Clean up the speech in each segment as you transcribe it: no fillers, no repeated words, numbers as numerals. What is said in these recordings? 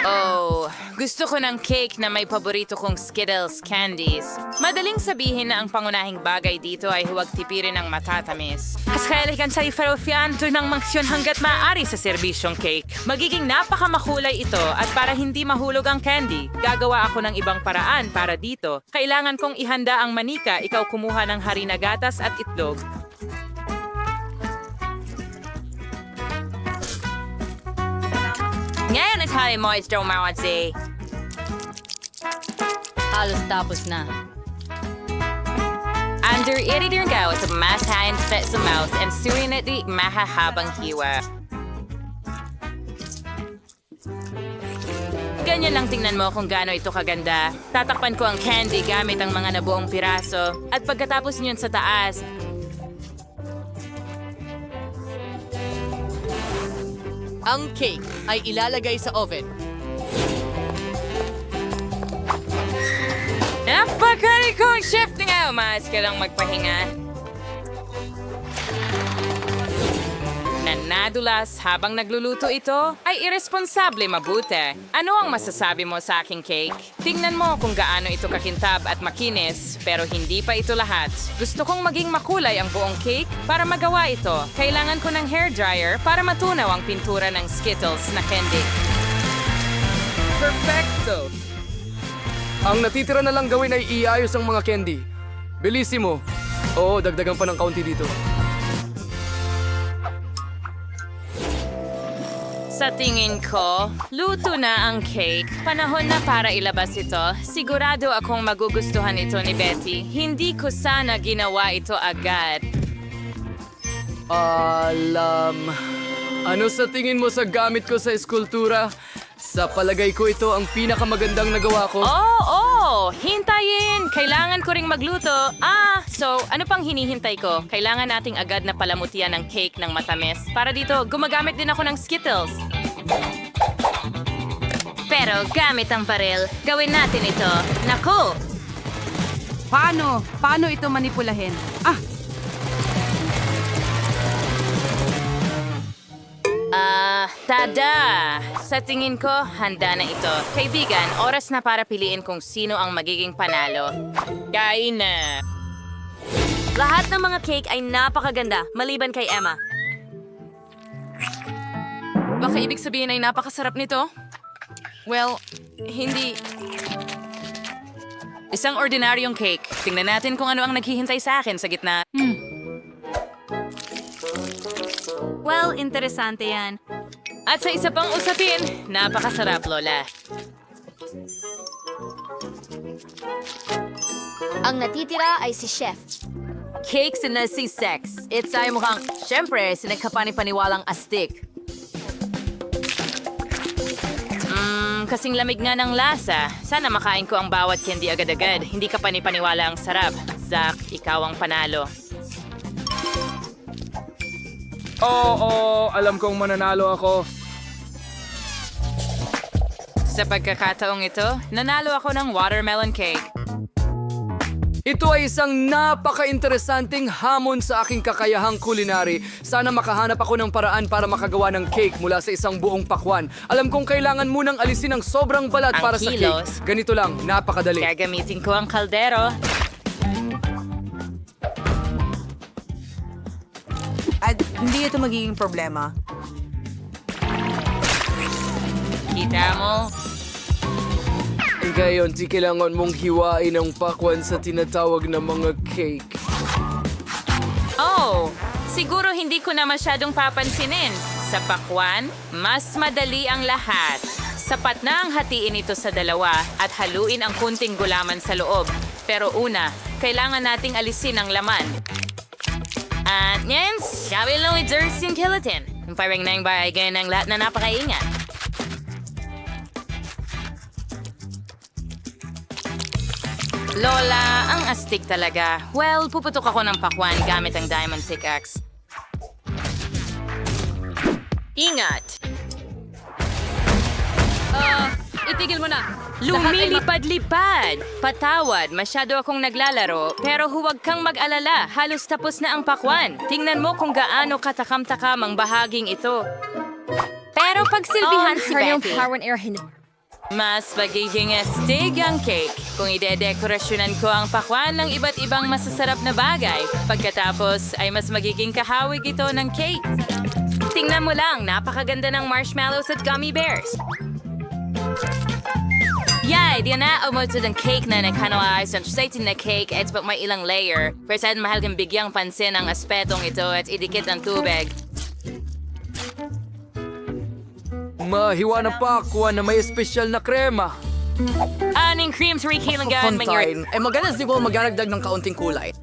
Oh, gusto ko ng cake na may paborito kong Skittles candies. Madaling sabihin na ang pangunahing bagay dito ay huwag tipirin ng matatamis. Kaskalikan sa iferofian doon ng mangsyon hanggat maaari sa serbisyong cake. Magiging napakamakulay ito at para hindi mahulog ang candy, gagawa ako ng ibang paraan para dito. Kailangan kong ihanda ang manika, ikaw kumuha ng harina gatas at itlog. Ngayon ay tayo mo ito mawatsi. Halos tapos na. Under iridir gawa sa masahin sa mouth and surinit di mahahabang hiwa. Ganyan lang tingnan mo kung gaano ito kaganda. Tatakpan ko ang candy gamit ang mga nabuong piraso. At pagkatapos niyon sa taas, Ang cake ay ilalagay sa oven. napakari kong chef na nga! Umayos ka lang magpahinga. Nadulas habang nagluluto ito ay irresponsable mabuti. Ano ang masasabi mo sa aking cake? Tingnan mo kung gaano ito kakintab at makinis, pero hindi pa ito lahat. Gusto kong maging makulay ang buong cake para magawa ito. Kailangan ko ng hairdryer para matunaw ang pintura ng Skittles na candy. Perfecto! Ang natitira na lang gawin ay iayos ang mga candy. Bilisimo. Oo, dagdagan pa ng kaunti dito. Sa tingin ko, luto na ang cake. Panahon na para ilabas ito. Sigurado akong magugustuhan ito ni Betty. Hindi ko sana ginawa ito agad. Ano sa tingin mo sa gamit ko sa eskultura? Sa palagay ko ito ang pinakamagandang nagawa ko. Oh! Hintayin! Kailangan ko ring magluto. So ano pang hinihintay ko? Kailangan nating agad na palamutian ng cake ng matamis. Para dito, gumagamit din ako ng Skittles. Pero gamit ang baril, gawin natin ito. Naku! Paano? Paano ito manipulahin? Tada! Sa tingin ko, handa na ito. Kaibigan, oras na para piliin kung sino ang magiging panalo. Kain na! Lahat ng mga cake ay napakaganda, maliban kay Emma. Baka ibig sabihin ay napakasarap nito? Well, hindi. Isang ordinaryong cake. Tingnan natin kung ano ang naghihintay sa akin sa gitna. Well, interesante yan. At sa isa pang usapin, napakasarap, Lola. Ang natitira ay si Chef. Cakes na si Sex. It's ay mukhang, syempre, sinagkapani-paniwalang astig. Kasing lamig nga ng lasa. Sana makain ko ang bawat candy agad-agad. Hindi ka panipaniwala ang sarap. Zach, ikaw ang panalo. Oo, alam kong mananalo ako. Sa pagkakataong ito, nanalo ako ng watermelon cake. Ito ay isang napaka-interesanting hamon sa aking kakayahang kulinary. Sana makahanap ako ng paraan para makagawa ng cake mula sa isang buong pakwan. Alam kong kailangan munang alisin ang sobrang balat Ang para sa kilos. cake. Ganito lang, napakadali. Gagamitin ko ang kaldero. At hindi ito magiging problema. Kita mo? Ngayon, di kailangan mong hiwain ang pakwan sa tinatawag na mga cake. Oh, siguro hindi ko na masyadong papansinin. Sa pakwan, mas madali ang lahat. Sapat na ang hatiin ito sa dalawa at haluin ang kunting gulaman sa loob. Pero una, kailangan nating alisin ang laman. At yan, sabi lang with Zerstin Killatin. Parang nang bagay ng lahat na napakaingat. Lola, ang astig talaga. Well, puputok ako ng pakwan gamit ang diamond pickaxe. Ingat! Itigil mo na. Lumilipad-lipad! Patawad, masyado akong naglalaro, pero huwag kang mag-alala. Halos tapos na ang pakwan. Tingnan mo kung gaano katakam-takam ang bahaging ito. Pero makipagsilbihan si Betty. Mas magiging astig ang cake kung idedekorasyonan ko ang pakwan ng iba't ibang masasarap na bagay. Pagkatapos ay mas magiging kahawig ito ng cake. Tingnan mo lang, napakaganda ng marshmallows at gummy bears. Yay! Di na umuto ng cake na nagkanawa sa exciting na cake at pag may ilang layer. Pero saan mahal kang bigyang pansin ang aspetong ito at idikit ang tubig. Mahiwa na pakwan na may espesyal na krema. Aning cream sa rikilangan Fontaine. Maganda siguro magdaragdag ng kaunting kulay.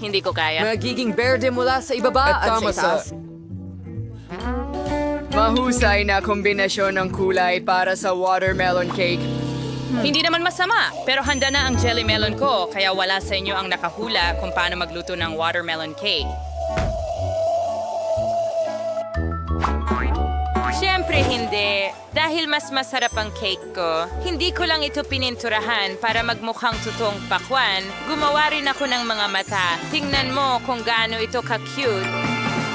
Hindi ko kaya. Magiging berde mula sa ibaba At at tama sa itaas. Mahusay na kombinasyon ng kulay para sa watermelon cake. Hindi naman masama, pero handa na ang jelly melon ko, kaya wala sa inyo ang nakahula kung paano magluto ng watermelon cake. Siyempre hindi. Dahil mas masarap ang cake ko, hindi ko lang ito pininturahan para magmukhang totoong pakwan. Gumawa rin ako ng mga mata. Tingnan mo kung gaano ito ka-cute.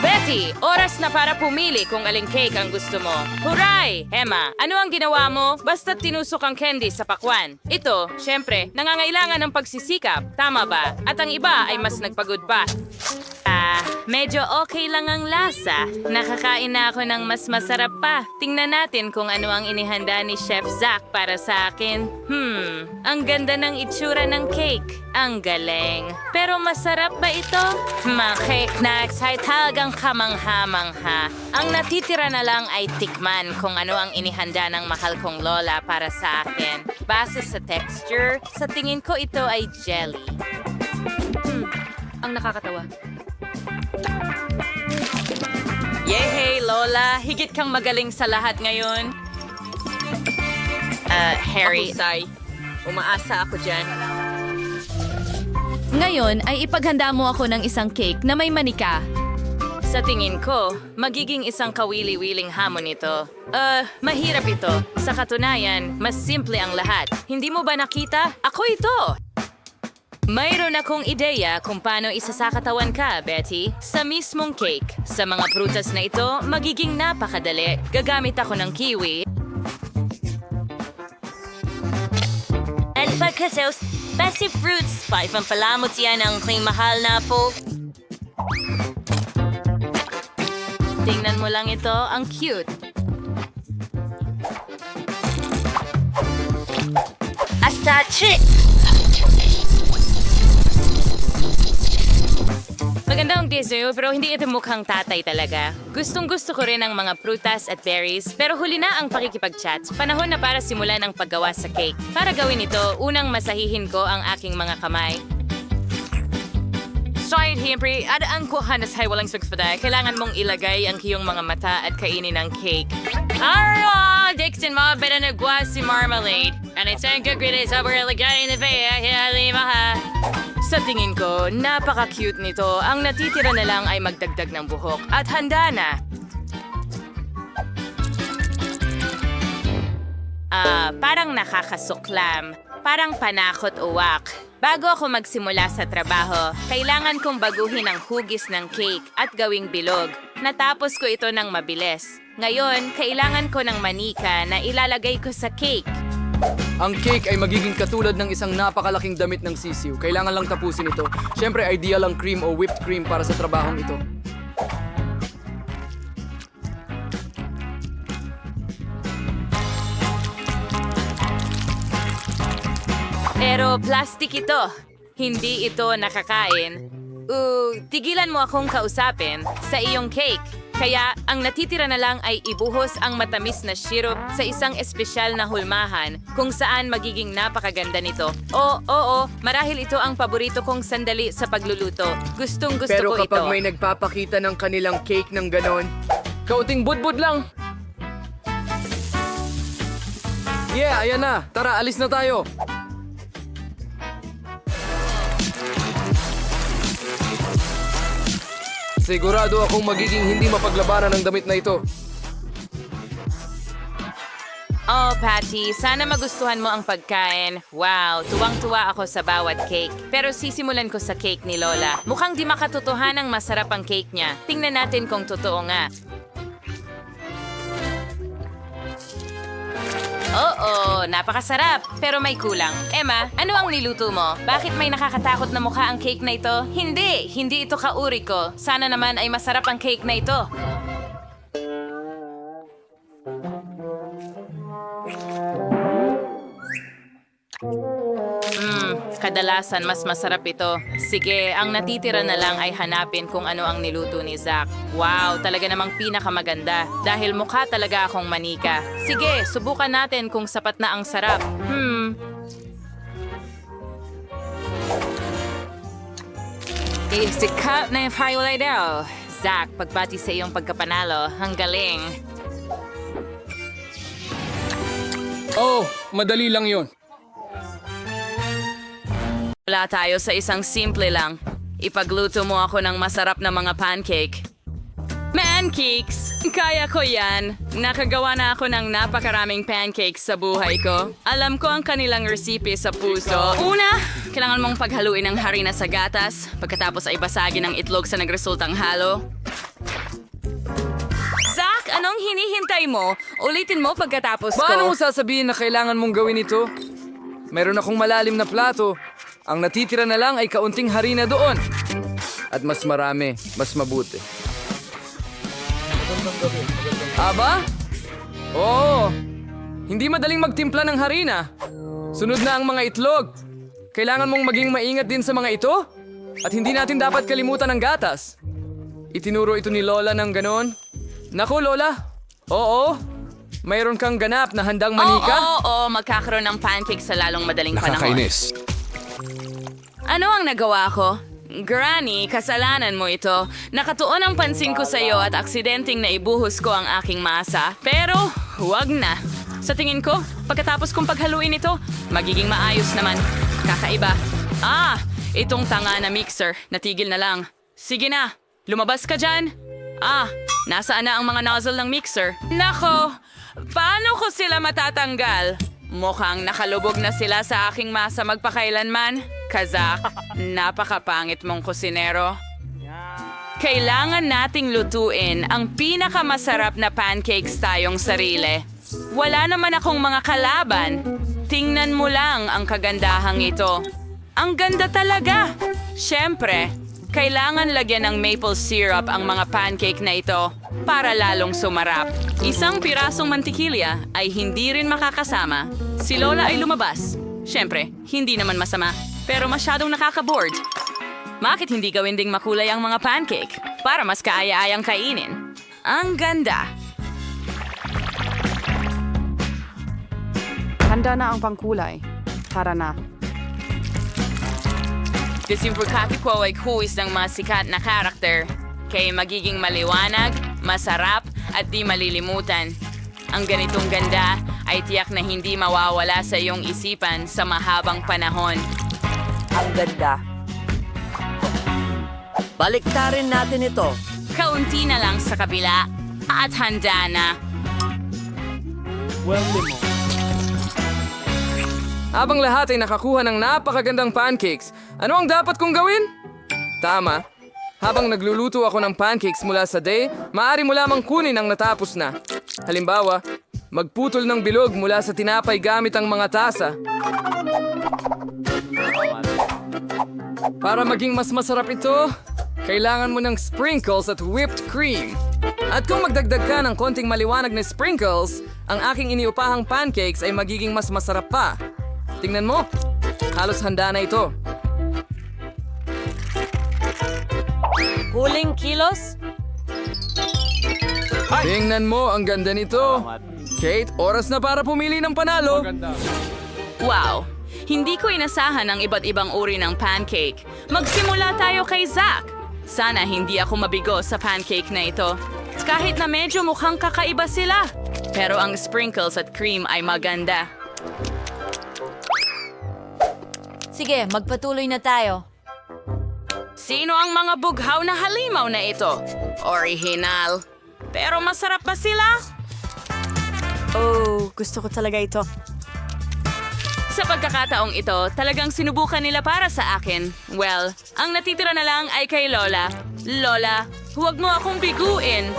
Betty, oras na para pumili kung aling cake ang gusto mo. Huray! Emma, ano ang ginawa mo? Basta tinusok ang candy sa pakwan. Ito, syempre, nangangailangan ng pagsisikap. Tama ba? At ang iba ay mas nagpagod pa. Medyo okay lang ang lasa. Nakakain na ako ng mas masarap pa. Tingnan natin kung ano ang inihanda ni Chef Zach para sa akin. Ang ganda ng itsura ng cake. Ang galing. Pero masarap ba ito? Mga cake na excite talagang kamangha-mangha. Ang natitira na lang ay tikman kung ano ang inihanda ng mahal kong lola para sa akin. Base sa texture, sa tingin ko ito ay jelly. Ang nakakatawa. Yehey, Lola! Higit kang magaling sa lahat ngayon. Harry. Umaasa ako dyan. Ngayon ay ipaghanda mo ako ng isang cake na may manika. Sa tingin ko, magiging isang kawili-wiling hamon ito. Mahirap ito. Sa katunayan, mas simple ang lahat. Hindi mo ba nakita? Ako ito! Mayroon akong ideya kung paano isasakatawan ka, Betty. Sa mismong cake. Sa mga prutas na ito, magiging napakadali. Gagamit ako ng kiwi. At pagkasaus, basi fruits. Paipampalamot yan ang aking mahal na po. Tingnan mo lang ito, ang cute. Hasta chick! Magandang dessert pero hindi ito mukhang tatay talaga. Gustong-gusto ko rin ang mga prutas at berries pero huli na ang pakikipag-chat. Panahon na para simulan ang paggawa sa cake. Para gawin ito, unang masahihin ko ang aking mga kamay. Sorry, Himpri. Adaan ko hanas hay walang sugspada. Kailangan mong ilagay ang iyong mga mata at kainin ang cake. Arro! Dixon mo, beda nagwa si marmalade. And it's a good grade sa ilagay na ha. Sa tingin ko, napaka-cute nito. Ang natitira na lang ay magdagdag ng buhok. At handa na. Parang nakakasuklam. Parang panakot uwak. Bago ako magsimula sa trabaho, kailangan kong baguhin ang hugis ng cake at gawing bilog. Natapos ko ito ng mabilis. Ngayon, kailangan ko ng manika na ilalagay ko sa cake. Ang cake ay magiging katulad ng isang napakalaking damit ng sisiw. Kailangan lang tapusin ito. Siyempre, ideal ang cream o whipped cream para sa trabahong ito. Pero plastic ito. Hindi ito nakakain. Tigilan mo akong kausapin sa iyong cake. Kaya ang natitira na lang ay ibuhos ang matamis na syrup sa isang espesyal na hulmahan kung saan magiging napakaganda nito. Oo, marahil ito ang paborito kong sandali sa pagluluto. Gustong-gusto Pero ko ito. kapag may nagpapakita ng kanilang cake ng ganon, Kaunting budbud lang. Yeah, ayan na. Tara, alis na tayo. Sigurado akong magiging hindi mapaglabanan ng damit na ito. Oh, Patty, sana magustuhan mo ang pagkain. Wow, tuwang-tuwa ako sa bawat cake. Pero sisimulan ko sa cake ni Lola. Mukhang di makatotohanang masarap ang cake niya. Tingnan natin kung totoo nga. Oo, napakasarap. Pero may kulang. Emma, ano ang niluto mo? Bakit may nakakatakot na mukha ang cake na ito? Hindi ito kauri ko. Sana naman ay masarap ang cake na ito. Kadalasan mas masarap ito. Sige, ang natitira na lang ay hanapin kung ano ang niluto ni Zach. Wow, talaga namang pinakamaganda. Dahil mukha talaga akong manika. Sige, subukan natin kung sapat na ang sarap. Sikat na yung highlight daw. Zach, pagbati sa iyong pagkapanalo. Ang galing. Oh, madali lang yon. Wala tayo sa isang simple lang. Ipagluto mo ako ng masarap na mga pancake. Pancakes! Kaya ko yan. Nakagawa na ako ng napakaraming pancakes sa buhay ko. Alam ko ang kanilang resipe sa puso. Una, kailangan mong paghaluin ng harina sa gatas. Pagkatapos ay basagin ang itlog sa nagresultang halo. Zach, anong hinihintay mo? Ulitin mo pagkatapos ko. Paano mo sasabihin na kailangan mong gawin ito? Meron akong malalim na plato. Ang natitira na lang ay kaunting harina doon. At mas marami, mas mabuti. Aba? Oo. Hindi madaling magtimpla ng harina. Sunod na ang mga itlog. Kailangan mong maging maingat din sa mga ito. At hindi natin dapat kalimutan ang gatas. Itinuro ito ni Lola ng ganon. Naku, Lola. Oo. Mayroon kang ganap na handang manika? Oo, magkakaroon ng pancake sa lalong madaling panahon. Nakakainis. Ano ang nagawa ko? Granny, kasalanan mo ito. Nakatuon ang pansin ko sa iyo at aksidenteng naibuhos ko ang aking masa. Pero, huwag na. Sa tingin ko, pagkatapos kong paghaluin ito, magiging maayos naman. Kakaiba. Itong tanga na mixer. Natigil na lang. Sige na, lumabas ka dyan. Nasaan na ang mga nozzle ng mixer? Nako, paano ko sila matatanggal? Mukhang nakalubog na sila sa aking masa magpakailanman. Kazak, napakapangit mong kusinero. Kailangan nating lutuin ang pinakamasarap na pancakes tayong sarili. Wala naman akong mga kalaban. Tingnan mo lang ang kagandahang ito. Ang ganda talaga! Siyempre, kailangan lagyan ng maple syrup ang mga pancake na ito para lalong sumarap. Isang pirasong mantikilya ay hindi rin makakasama. Si Lola ay lumabas. Siyempre, hindi naman masama, pero masyadong nakaka-bored. Bakit hindi gawin ding makulay ang mga pancake para mas kaaya-ayang kainin? Ang ganda! Handa na ang pangkulay. Tara na. Disimplikati ko ay kuwis ng mga sikat na karakter. Kaya magiging maliwanag, masarap, at di malilimutan. Ang ganitong ganda ay tiyak na hindi mawawala sa iyong isipan sa mahabang panahon. Ang ganda. Baliktarin natin ito. Kaunti na lang sa kabila at handa na. Habang lahat ay nakakuha ng napakagandang pancakes, ano ang dapat kong gawin? Tama. Habang nagluluto ako ng pancakes mula sa day, maaari mo lamang kunin ang natapos na. Halimbawa, magputol ng bilog mula sa tinapay gamit ang mga tasa. Para maging mas masarap ito, kailangan mo ng sprinkles at whipped cream. At kung magdagdag ka ng konting maliwanag na sprinkles, ang aking iniupahang pancakes ay magiging mas masarap pa. Tingnan mo, halos handa na ito. Huling kilos? Tingnan mo, ang ganda nito. Kate, oras na para pumili ng panalo. Wow! Hindi ko inasahan ang iba't ibang uri ng pancake. Magsimula tayo kay Zach. Sana hindi ako mabigo sa pancake na ito. Kahit na medyo mukhang kakaiba sila. Pero ang sprinkles at cream ay maganda. Sige, magpatuloy na tayo. Sino ang mga bughaw na halimaw na ito? Original. Pero masarap ba sila? Oh, gusto ko talaga ito. Sa pagkakataong ito, talagang sinubukan nila para sa akin. Well, ang natitira na lang ay kay Lola. Lola, huwag mo akong biguin.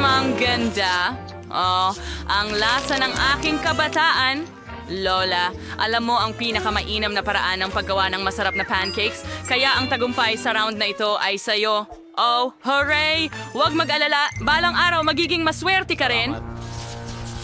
Ang ganda. Oh, ang lasa ng aking kabataan. Lola, alam mo ang pinakamainam na paraan ng paggawa ng masarap na pancakes, kaya ang tagumpay sa round na ito ay sa'yo. Oh, hooray! Huwag mag-alala, balang araw magiging maswerte ka rin.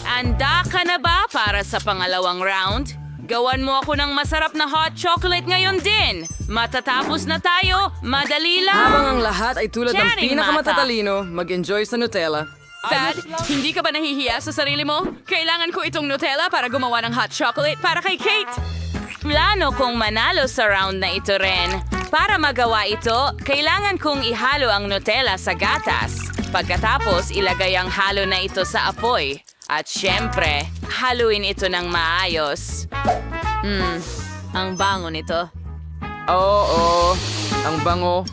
Anda ka na ba para sa pangalawang round? Gawan mo ako ng masarap na hot chocolate ngayon din. Matatapos na tayo, madali lang. Habang ang lahat ay tulad ng Charing pinakamatatalino, mag-enjoy sa Nutella. Thad, hindi ka ba nahihiya sa sarili mo? Kailangan ko itong Nutella para gumawa ng hot chocolate para kay Kate. Plano kong manalo sa round na ito rin. Para magawa ito, kailangan kong ihalo ang Nutella sa gatas. Pagkatapos, ilagay ang halo na ito sa apoy. At syempre, haluin ito ng maayos. Ang bango nito. Oo, ang bango.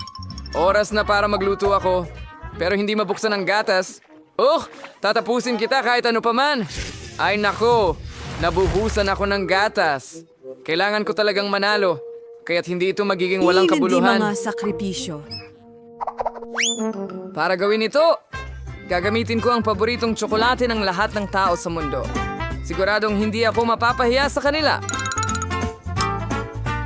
Oras na para magluto ako. Pero hindi mabuksan ang gatas. Tatapusin kita kahit ano pa man. Ay nako, nabuhusan ako ng gatas. Kailangan ko talagang manalo. Kaya't hindi ito magiging walang kabuluhan. sakripisyo. Para gawin ito, gagamitin ko ang paboritong tsokolate ng lahat ng tao sa mundo. Siguradong hindi ako mapapahiya sa kanila.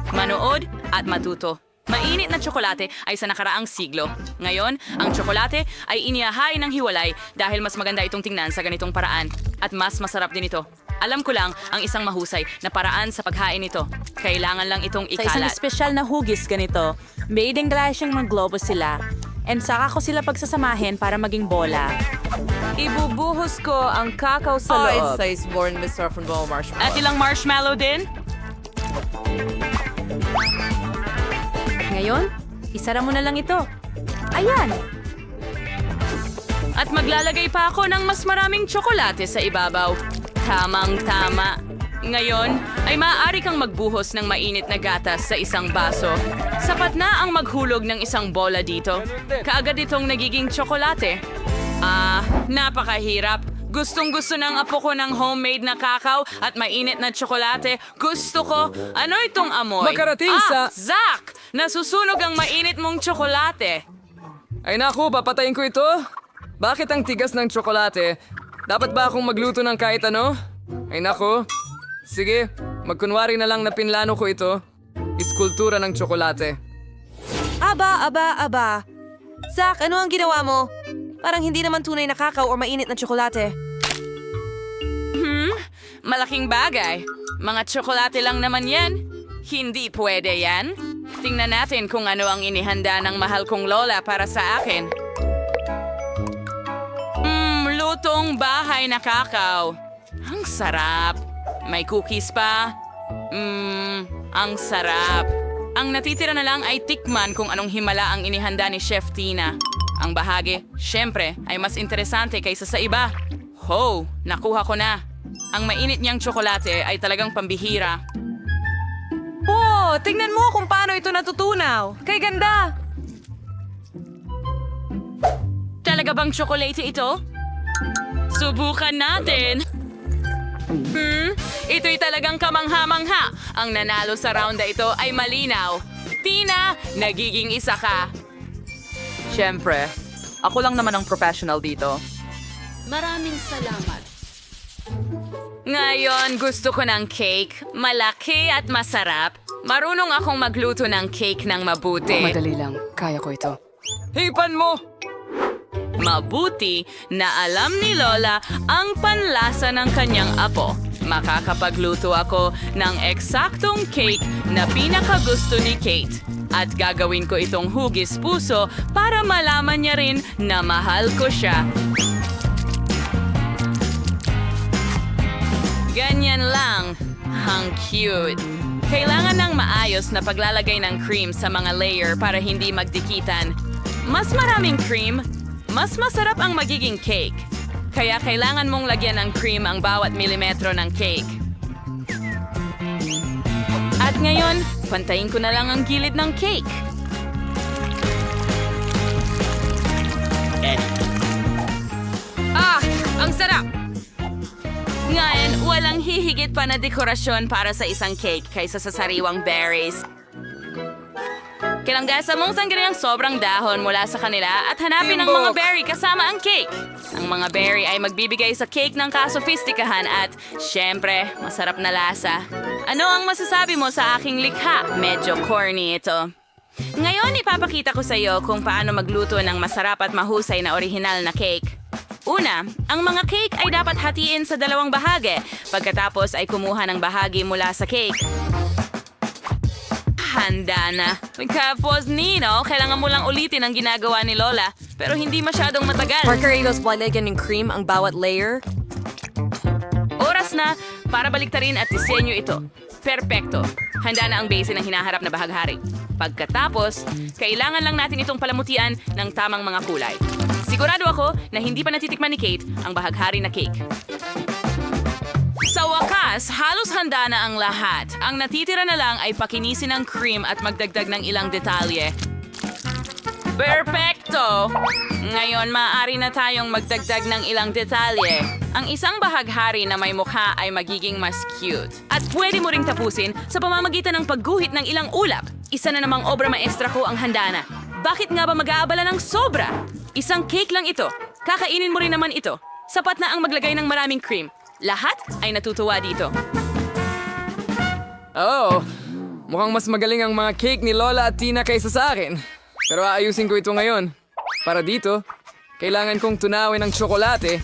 Manood at matuto. Mainit na tsokolate ay sa nakaraang siglo. Ngayon, ang tsokolate ay inihahain ng hiwalay dahil mas maganda itong tingnan sa ganitong paraan. At mas masarap din ito. Alam ko lang ang isang mahusay na paraan sa paghain nito. Kailangan lang itong Sa isang ikalat. espesyal na hugis ganito, may siyang maglobo sila. And saka ko sila pagsasamahin para maging bola. Ibubuhos ko ang kakao sa loob. At ilang marshmallow din? Ngayon, isara mo na lang ito. Ayan! At maglalagay pa ako ng mas maraming tsokolate sa ibabaw. Tamang-tama. Ngayon, ay maaari kang magbuhos ng mainit na gatas sa isang baso. Sapat na ang maghulog ng isang bola dito. Kaagad itong nagiging tsokolate. Napakahirap. Gustong-gusto ng apo ko ng homemade na kakao at mainit na tsokolate. Gusto ko. Ano itong amoy? Makarating sa- Zach! Nasusunog ang mainit mong tsokolate. Ay naku, papatayin ko ito. Bakit ang tigas ng tsokolate? Dapat ba akong magluto ng kahit ano? Ay naku. Sige, magkunwari na lang na pinlano ko ito. Iskultura ng tsokolate. Aba. Zach, ano ang ginawa mo? Parang hindi naman tunay na kakao o mainit na tsokolate. Malaking bagay. Mga tsokolate lang naman yan. Hindi pwede yan. Tingnan natin kung ano ang inihanda ng mahal kong lola para sa akin. Lutong bahay na kakao. Ang sarap. May cookies pa. Ang sarap. Ang natitira na lang ay tikman kung anong himala ang inihanda ni Chef Tina. Ang bahagi, syempre, ay mas interesante kaysa sa iba. Ho, nakuha ko na. Ang mainit niyang tsokolate ay talagang pambihira. Oh, tingnan mo kung paano ito natutunaw. Kay ganda! Talaga bang tsokolate ito? Subukan natin. Ito'y talagang kamangha-mangha. Ang nanalo sa round na ito ay malinaw. Tina, nagiging isa ka. Siyempre, ako lang naman ang professional dito. Maraming salamat. Ngayon, gusto ko ng cake. Malaki at masarap. Marunong akong magluto ng cake ng mabuti. Madali lang, kaya ko ito. Hipan mo! Mabuti na alam ni Lola ang panlasa ng kanyang apo. Makakapagluto ako ng eksaktong cake na pinakagusto ni Kate. At gagawin ko itong hugis puso para malaman niya rin na mahal ko siya. Ganyan lang. Ang cute. Kailangan ng maayos na paglalagay ng cream sa mga layer para hindi magdikitan. Mas maraming cream, mas masarap ang magiging cake. Kaya kailangan mong lagyan ng cream ang bawat milimetro ng cake. At ngayon, pantayin ko na lang ang gilid ng cake. Ang sarap! Ngayon, walang hihigit pa na dekorasyon para sa isang cake kaysa sa sariwang berries. Kilanggasan mong sangguniang sobrang dahon mula sa kanila at hanapin ang mga berry kasama ang cake. Ang mga berry ay magbibigay sa cake ng kasofistikahan at, syempre, masarap na lasa. Ano ang masasabi mo sa aking likha? Medyo corny ito. Ngayon, ipapakita ko sa iyo kung paano magluto ng masarap at mahusay na orihinal na cake. Una, ang mga cake ay dapat hatiin sa dalawang bahagi. Pagkatapos ay kumuha ng bahagi mula sa cake. Handa na. Kapos, Nino, kailangan mo lang ulitin ang ginagawa ni Lola. Pero hindi masyadong matagal. Margaritos lalagyan ng cream ang bawat layer. Oras na para baliktarin at disenyo ito. Perpekto. Handa na ang base ng hinaharap na bahaghari. Pagkatapos, kailangan lang natin itong palamutian ng tamang mga kulay. Sigurado ako na hindi pa natitikman ni Kate ang bahaghari na cake. Sa wakas, halos handa na ang lahat. Ang natitira na lang ay pakinisin ng cream at magdagdag ng ilang detalye. Perfecto! Ngayon, maaari na tayong magdagdag ng ilang detalye. Ang isang bahaghari na may mukha ay magiging mas cute. At pwede mo ring tapusin sa pamamagitan ng pagguhit ng ilang ulap. Isa na namang obra maestra ko ang handa na. Bakit nga ba mag-aabala ng sobra? Isang cake lang ito. Kakainin mo rin naman ito. Sapat na ang maglagay ng maraming cream. Lahat ay natutuwa dito. Oh, mukhang mas magaling ang mga cake ni Lola at Tina kaysa sa akin. Pero aayusin ko ito ngayon. Para dito, kailangan kong tunawin ang tsokolate.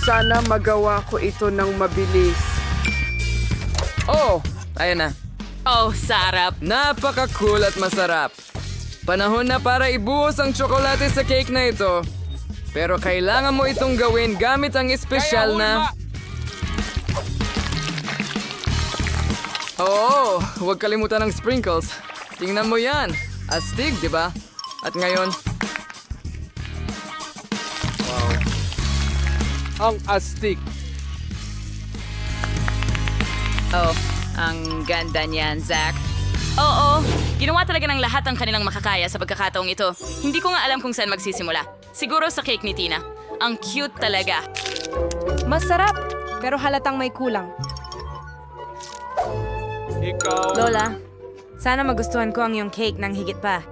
Sana magawa ko ito ng mabilis. Oh, ayan na. Oh, sarap. Napaka-cool at masarap. Panahon na para ibuhos ang tsokolate sa cake na ito. Pero kailangan mo itong gawin gamit ang espesyal na... Oo, huwag kalimutan ng sprinkles. Tingnan mo yan. Astig, di ba? At ngayon... Ang astig. Oh, ang ganda niyan, Zach. Oo, ginawa talaga ng lahat ang kanilang makakaya sa pagkakataong ito. Hindi ko nga alam kung saan magsisimula. Siguro sa cake ni Tina. Ang cute talaga. Masarap, pero halatang may kulang. Lola, sana magustuhan ko ang iyong cake ng higit pa.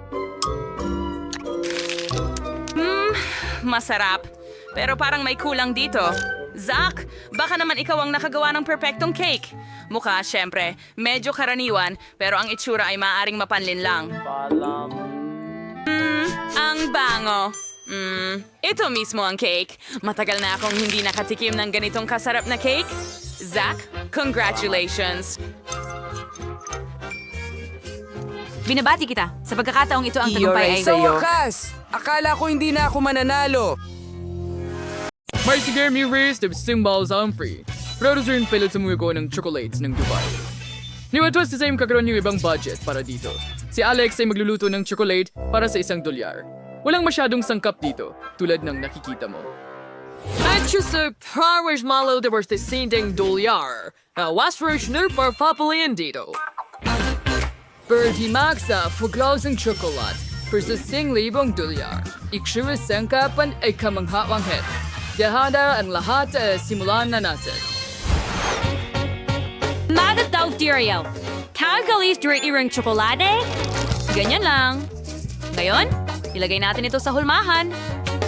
Masarap. Pero parang may kulang dito. Zach, baka naman ikaw ang nakagawa ng perfectong cake. Mukha, syempre, medyo karaniwan, pero ang itsura ay maaaring mapanlin lang. Ang bango. Ito mismo ang cake. Matagal na akong hindi nakatikim ng ganitong kasarap na cake. Zach, congratulations. Binabati kita. Sa pagkakataong ito ang tagumpay ay... Sa wakas! Akala ko hindi na ako mananalo. May sige mi race the symbols on free. Producer yung pilit sumuwi ko ng chocolates ng Dubai. Niwatwas sa same kakaroon yung ibang budget para dito. Si Alex ay magluluto ng chocolate para sa $1. Walang masyadong sangkap dito, tulad ng nakikita mo. At sa powers malo de versus $1. Was versioner para papalian dito. Birdie Maxa fuglaw ng chocolate versus $1,000. Iksura sangkapan ay kamangha-wanghet. Dahada ang lahat simulan na natin. Magataw Tireo. Kagalis dirty ring chocolate? Ganyan lang. Ngayon, ilagay natin ito sa hulmahan.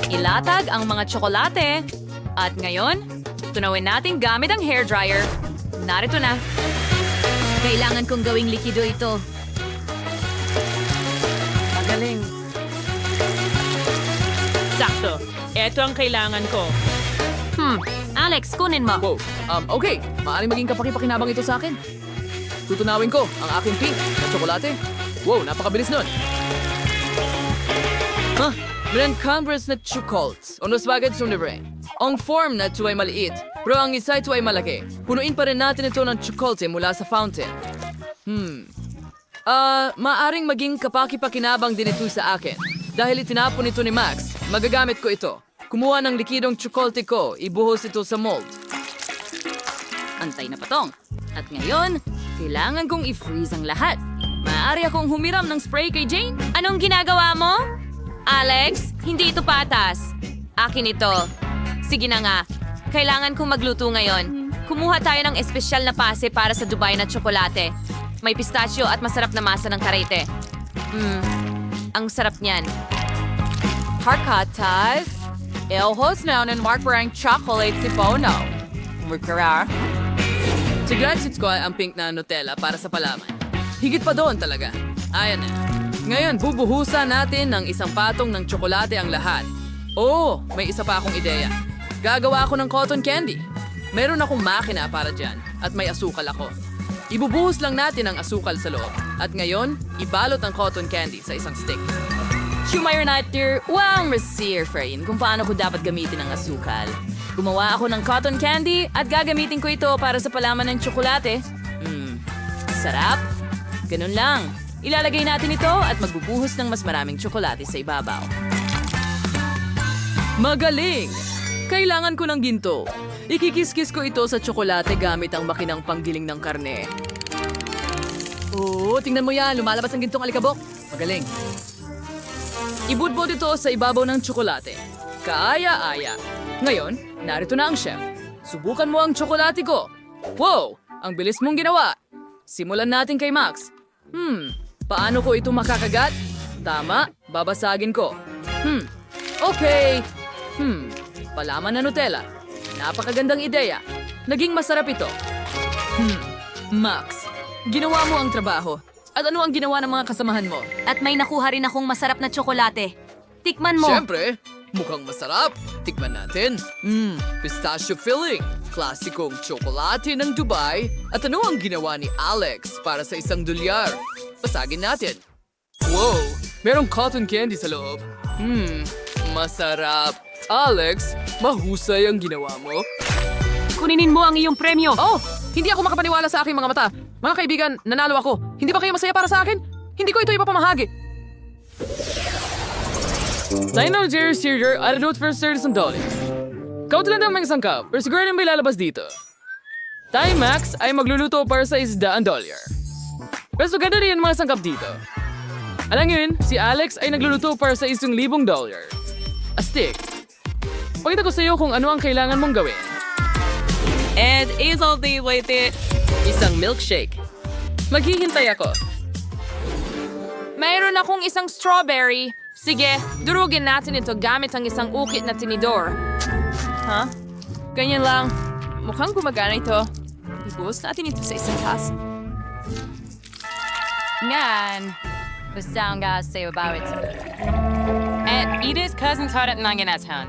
Ilatag ang mga tsokolate. At ngayon, tunawin natin gamit ang hairdryer. Narito na. Kailangan kong gawing likido ito. Magaling. Sakto. Ito ang kailangan ko. Alex, kunin mo. Wow, okay. Maaaring maging kapaki-pakinabang ito sa akin. Tutunawin ko ang aking pink na tsokolate. Wow, napakabilis nun. Meron converse na chocolates. Unos bagay sa libre. Ang form na ito ay maliit, pero ang isa ito ay malaki. Punuin pa rin natin ito ng chocolate mula sa fountain. Maaring maging kapaki-pakinabang din ito sa akin. Dahil itinapon ito ni Max, magagamit ko ito. Kumuha ng likidong chocolate ko, ibuhos ito sa mold. Antay na patong. At ngayon, kailangan kong i-freeze ang lahat. Maaari akong humiram ng spray kay Jane? Anong ginagawa mo? Alex, hindi ito patas. Akin ito. Sige na nga. Kailangan kong magluto ngayon. Kumuha tayo ng espesyal na pase para sa Dubai na tsokolate. May pistachio at masarap na masa ng karete. Ang sarap niyan. Harkatas. Elhos na ng markerang chocolate si Bono. Murkara. Si Gratsit ko ay ang pink na Nutella para sa palaman. Higit pa doon talaga. Ayan na. Ngayon, bubuhusan natin ng isang patong ng tsokolate ang lahat. Oh, may isa pa akong ideya. Gagawa ako ng cotton candy. Meron akong makina para dyan at may asukal ako. Ibubuhos lang natin ang asukal sa loob. At ngayon, ibalot ang cotton candy sa isang stick. Shumayor natin, wow, Monsieur Frain, kung paano ko dapat gamitin ang asukal. Gumawa ako ng cotton candy at gagamitin ko ito para sa palaman ng tsokolate. Sarap. Ganun lang. Ilalagay natin ito at magbubuhos ng mas maraming tsokolate sa ibabaw. Magaling! Kailangan ko ng ginto. Ikikis-kis ko ito sa tsokolate gamit ang makinang panggiling ng karne. Oo, tingnan mo yan. Lumalabas ang gintong alikabok. Magaling. Ibudbod ito sa ibabaw ng tsokolate. Kaaya-aya. Ngayon, narito na ang chef. Subukan mo ang tsokolate ko. Wow! Ang bilis mong ginawa. Simulan natin kay Max. Paano ko ito makakagat? Tama, babasagin ko. Okay. Palaman na Nutella. Napakagandang ideya. Naging masarap ito. Max, ginawa mo ang trabaho. At ano ang ginawa ng mga kasamahan mo? At may nakuha rin akong masarap na tsokolate. Tikman mo. Siyempre, mukhang masarap. Tikman natin. Pistachio filling. Klasikong tsokolate ng Dubai. At ano ang ginawa ni Alex para sa isang dolyar? Pasagin natin. Wow, merong cotton candy sa loob. Masarap. Alex, mahusay ang ginawa mo. Kuninin mo ang iyong premyo. Oh, hindi ako makapaniwala sa aking mga mata. Mga kaibigan, nanalo ako. Hindi ba kayo masaya para sa akin? Hindi ko ito ipapamahagi. Dino Jerry Sear, I don't for $30. Kautulan ng mga sangkap, pero siguro na may lalabas dito. Tayo Max ay magluluto para sa $100. Pero ganda rin ang mga sangkap dito. Alam yun, si Alex ay nagluluto para sa $1,000. Astig. Pakita ko sa iyo kung ano ang kailangan mong gawin. And is all the way there. Isang milkshake. Maghihintay ako. Mayroon akong isang strawberry. Sige, durugin natin ito gamit ang isang ukit na tinidor. Ganyan lang. Mukhang gumagana ito. Ibuhos natin ito sa isang taas. Ngan. Basta ang gas sa'yo bawit. At Edith's cousin's hot at nanginashan.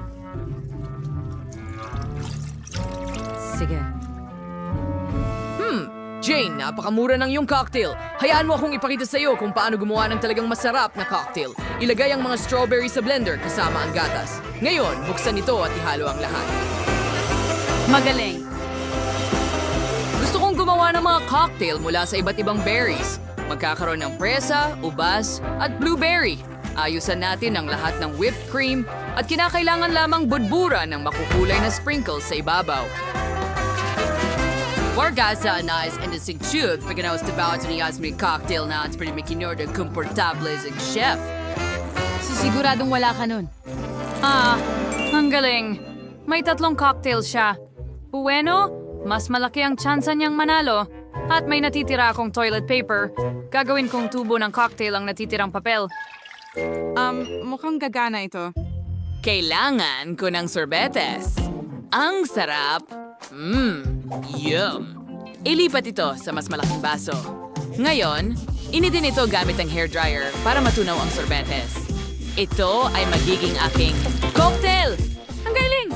Sige. Jane, napakamura ng iyong cocktail. Hayaan mo akong ipakita sa iyo kung paano gumawa ng talagang masarap na cocktail. Ilagay ang mga strawberry sa blender kasama ang gatas. Ngayon, buksan ito at ihalo ang lahat. Magaling. Gusto kong gumawa ng mga cocktail mula sa iba't ibang berries. Magkakaroon ng presa, ubas, at blueberry. Ayusan natin ang lahat ng whipped cream at kinakailangan lamang budbura ng makukulay na sprinkles sa ibabaw. Wargasa anais and the singchud pagkanaos tabaw ni Yasmin cocktail na at pwede makinor ng komportable ang chef. Sisiguradong wala ka nun. Ang galing. May 3 cocktail siya. Bueno, mas malaki ang tsansa niyang manalo. At may natitira akong toilet paper. Gagawin kong tubo ng cocktail ang natitirang papel. Mukhang gagana ito. Kailangan ko ng sorbetes. Ang sarap. Yum. Ilipat ito sa mas malaking baso. Ngayon, initin ito gamit ang hairdryer para matunaw ang sorbetes. Ito ay magiging aking cocktail! Ang galing!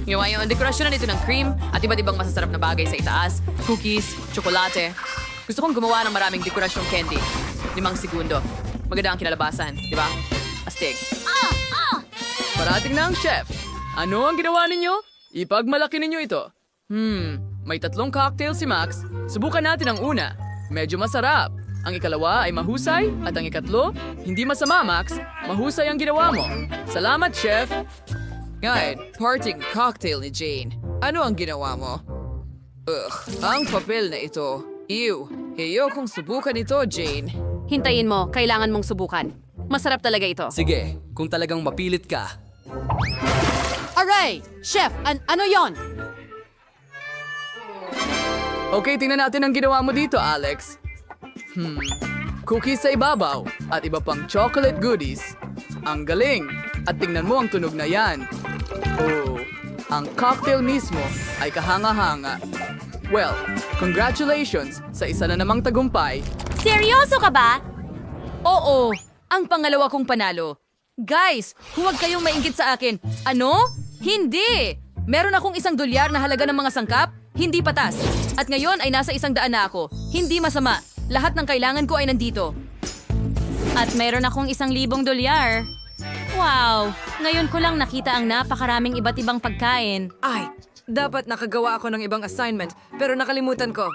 Ngayon, ang dekorasyon na nito ng cream at iba't ibang masasarap na bagay sa itaas, cookies, tsokolate. Gusto kong gumawa ng maraming dekorasyong candy. 5 segundo. Maganda ang kinalabasan, di ba? Astig. Parating na ang chef. Ano ang ginawa ninyo? Ipagmalaki ninyo ito. May 3 cocktail si Max. Subukan natin ang una. Medyo masarap. Ang ikalawa ay mahusay at ang ikatlo, hindi masama, Max. Mahusay ang ginawa mo. Salamat, chef. Ngayon, parting cocktail ni Jane. Ano ang ginawa mo? Ang papel na ito. Ew. Ayokong subukan ito, Jane. Hintayin mo, kailangan mong subukan. Masarap talaga ito. Sige, kung talagang mapilit ka. Aray! Chef, ano yon? Okay, tingnan natin ang ginawa mo dito, Alex. cookies sa ibabaw, at iba pang chocolate goodies. Ang galing! At tingnan mo ang tunog na yan. Oh, ang cocktail mismo ay kahanga-hanga. Well, congratulations sa isa na namang tagumpay. Seryoso ka ba? Oo, ang pangalawa kong panalo. Guys, huwag kayong mainggit sa akin. Ano? Hindi! Meron akong $1 na halaga ng mga sangkap, hindi patas. At ngayon ay nasa 100 na ako. Hindi masama. Lahat ng kailangan ko ay nandito. At meron akong $1,000. Wow! Ngayon ko lang nakita ang napakaraming iba't ibang pagkain. Ay, dapat nakagawa ako ng ibang assignment, pero nakalimutan ko.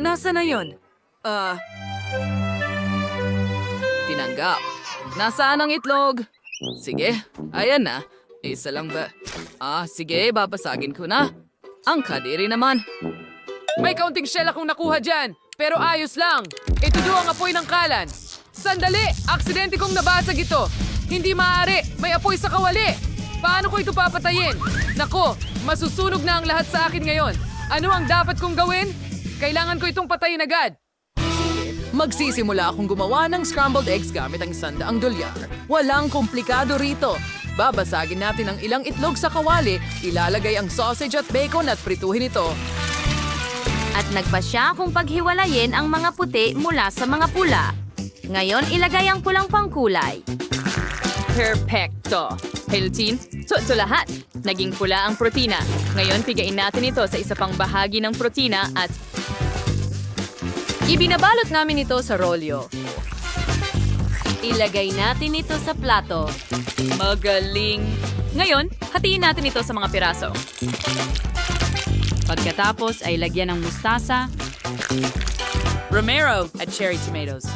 Nasa na yun? Tinanggap. Nasaan ang itlog? Sige, ayan na. Isa lang ba? Sige, babasagin ko na. Ang kadiri naman. May kaunting shell akong nakuha dyan, pero ayos lang. Itudo ang apoy ng kalan. Sandali! Aksidente kong nabasag ito. Hindi maaari. May apoy sa kawali. Paano ko ito papatayin? Nako, masusunog na ang lahat sa akin ngayon. Ano ang dapat kong gawin? Kailangan ko itong patayin agad. Magsisimula akong gumawa ng scrambled eggs gamit ang $100. Walang komplikado rito. Babasagin natin ang ilang itlog sa kawali, ilalagay ang sausage at bacon at prituhin ito. At nagpasya kung paghiwalayin ang mga puti mula sa mga pula. Ngayon ilagay ang pulang pangkulay. Perfecto. Healthy, ito lahat. Naging pula ang protina. Ngayon pigain natin ito sa isa pang bahagi ng protina at ibinabalot namin ito sa rolyo. Ilagay natin ito sa plato. Magaling. Ngayon, hatiin natin ito sa mga piraso. Pagkatapos ay lagyan ng mustasa, Romero at cherry tomatoes.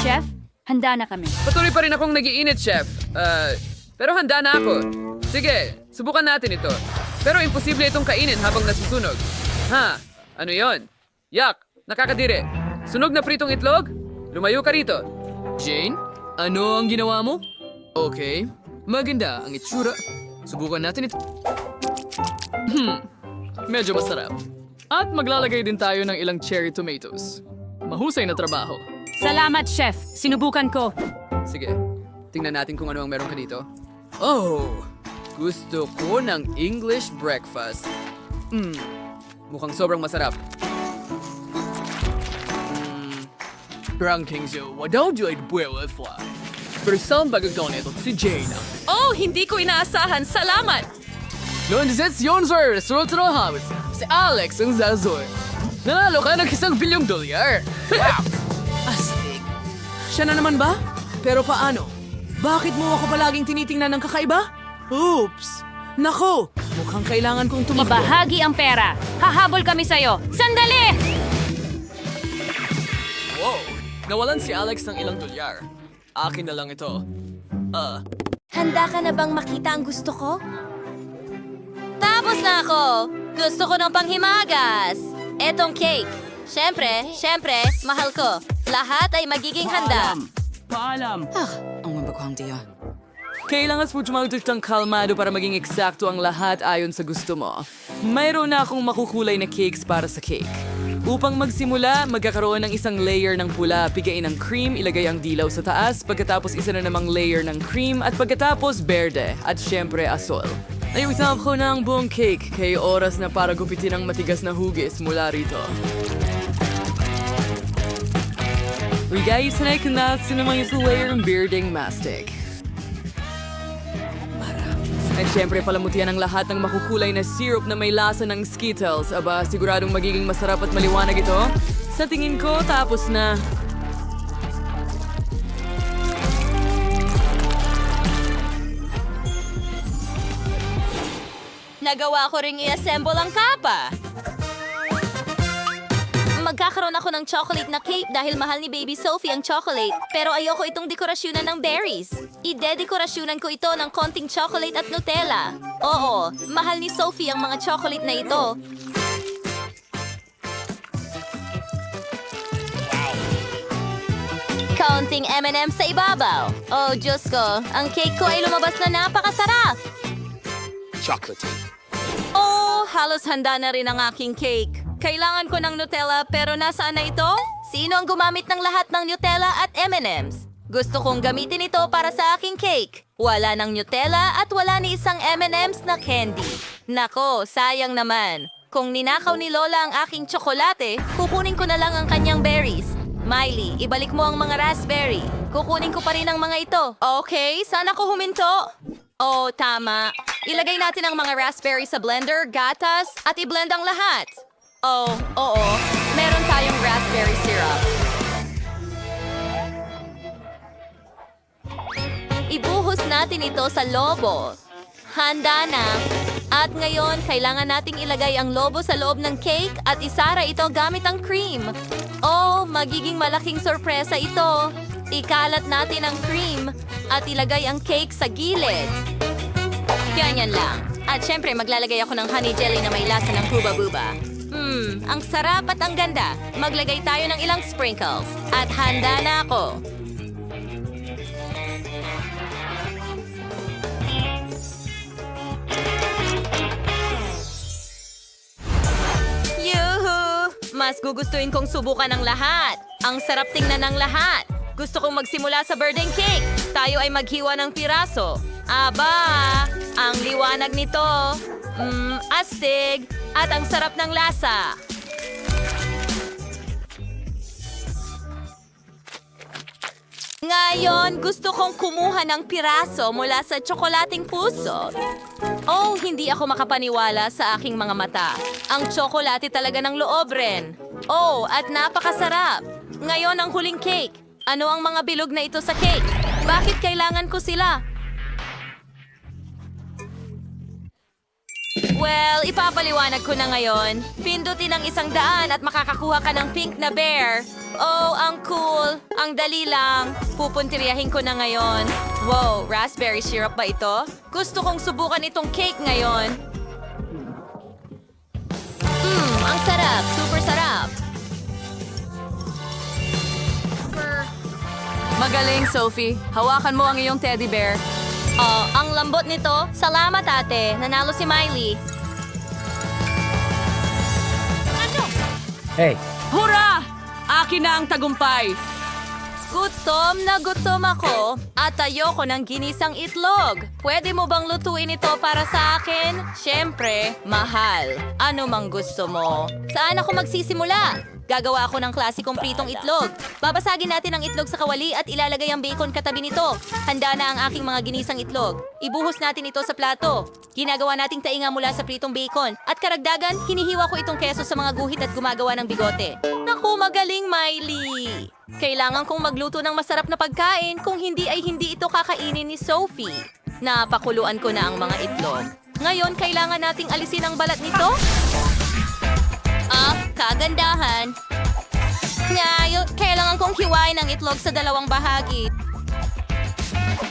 Chef, handa na kami. Patuloy pa rin akong nag-iinit, Chef. Pero handa na ako. Sige, subukan natin ito. Pero imposible itong kainin habang nasusunog. Ha? Ano yon? Yak! Nakakadiri. Sunog na pritong itlog? Lumayo ka rito. Jane, ano ang ginawa mo? Okay, maganda ang itsura. Subukan natin ito. Medyo masarap. At maglalagay din tayo ng ilang cherry tomatoes. Mahusay na trabaho. Salamat, Chef. Sinubukan ko. Sige, tingnan natin kung ano ang meron ka dito. Oh, gusto ko ng English breakfast. Mukhang sobrang masarap. Ranking Zoo, don't you buwelo fly? Pero saan ba gagawin ito si Jane? Oh, hindi ko inaasahan. Salamat! Londesetsyon, sir! Resulta ng habit. Si Alex ang Zazoy. Nanalo ka ng $1 billion. Wow! Astig. Siya na naman ba? Pero paano? Bakit mo ako palaging tinitingnan ng kakaiba? Oops! Nako! Mukhang kailangan kong tumakbo. Ibahagi ang pera. Hahabol kami sa'yo. Sandali! Wow! Nawalan si Alex ng ilang $. Akin na lang ito. Handa ka na bang makita ang gusto ko? Tapos na ako! Gusto ko ng panghimagas! Etong cake. Siyempre, mahal ko. Lahat ay magiging handa. Kailangan mo tumagot ng kalmado para maging eksakto ang lahat ayon sa gusto mo. Mayroon na akong makukulay na cakes para sa cake. Upang magsimula, magkakaroon ng isang layer ng pula, pigain ng cream, ilagay ang dilaw sa taas, pagkatapos isa na namang layer ng cream, at pagkatapos berde, at syempre asol. Ayusin ko na ang buong cake, kaya oras na para gupitin ang matigas na hugis mula rito. Rigay sanay ko na sinamang isang layer ng berdeng mastic. At syempre palamutian ang lahat ng makukulay na syrup na may lasa ng Skittles. Aba, siguradong magiging masarap at maliwanag ito. Sa tingin ko, tapos na. Nagawa ko ring i-assemble ang kapa. Magkakaroon ako ng chocolate na cake dahil mahal ni Baby Sophie ang chocolate. Pero ayoko itong dekorasyonan ng berries. Ide-dekorasyonan ko ito ng konting chocolate at Nutella. Oo, mahal ni Sophie ang mga chocolate na ito. Kaunting M&M sa ibabaw. Oh, Diyos ko, ang cake ko ay lumabas na napakasarap. Oh, halos handa na rin ang aking cake. Kailangan ko ng Nutella pero nasaan na ito? Sino ang gumamit ng lahat ng Nutella at M&M's? Gusto kong gamitin ito para sa aking cake. Wala ng Nutella at wala ni isang M&M's na candy. Nako, sayang naman. Kung ninakaw ni Lola ang aking tsokolate, kukunin ko na lang ang kanyang berries. Miley, ibalik mo ang mga raspberry. Kukunin ko pa rin ang mga ito. Okay, sana ko huminto. Oh, tama. Ilagay natin ang mga raspberry sa blender, gatas, at i-blend ang lahat. Oh, oo. Meron tayong raspberry syrup. Ibuhos natin ito sa lobo. Handa na. At ngayon, kailangan nating ilagay ang lobo sa loob ng cake at isara ito gamit ang cream. Oh, magiging malaking sorpresa ito. Ikalat natin ang cream at ilagay ang cake sa gilid. Ganyan lang. At syempre, maglalagay ako ng honey jelly na may lasa ng huba-buba. Ang sarap at ang ganda. Maglagay tayo ng ilang sprinkles. At handa na ako. Yuhu! Mas gugustuhin kong subukan ng lahat. Ang sarap tingnan ng lahat. Gusto kong magsimula sa birthday cake. Tayo ay maghiwa ng piraso. Aba! Ang liwanag nito. Astig. At ang sarap ng lasa. Ngayon, gusto kong kumuha ng piraso mula sa tsokolating puso. Oh, hindi ako makapaniwala sa aking mga mata. Ang tsokolate talaga ng loob rin. Oh, at napakasarap. Ngayon ang huling cake. Ano ang mga bilog na ito sa cake? Bakit kailangan ko sila? Well, ipapaliwanag ko na ngayon. Pindutin ang 100 at makakakuha ka ng pink na bear. Oh, ang cool. Ang dali lang. Pupuntiriyahin ko na ngayon. Wow, raspberry syrup ba ito? Gusto kong subukan itong cake ngayon. Ang sarap. Super sarap. Magaling, Sophie. Hawakan mo ang iyong teddy bear. Oh, ang lambot nito. Salamat, ate. Nanalo si Miley. Hurra! Akin na ang tagumpay. Gutom na gutom ako at ayoko ng ginisang itlog. Pwede mo bang lutuin ito para sa akin? Siyempre, mahal. Ano mang gusto mo? Saan ako magsisimula? Gagawa ako ng klasikong pritong itlog. Babasagin natin ang itlog sa kawali at ilalagay ang bacon katabi nito. Handa na ang aking mga ginisang itlog. Ibuhos natin ito sa plato. Ginagawa nating tainga mula sa pritong bacon. At karagdagan, hinihiwa ko itong keso sa mga guhit at gumagawa ng bigote. Naku, magaling, Miley! Kailangan kong magluto ng masarap na pagkain, kung hindi ay hindi ito kakainin ni Sophie. Napakuluan ko na ang mga itlog. Ngayon, kailangan nating alisin ang balat nito. Kagandahan. Ngayon, kailangan kong hiwain ang itlog sa 2 bahagi.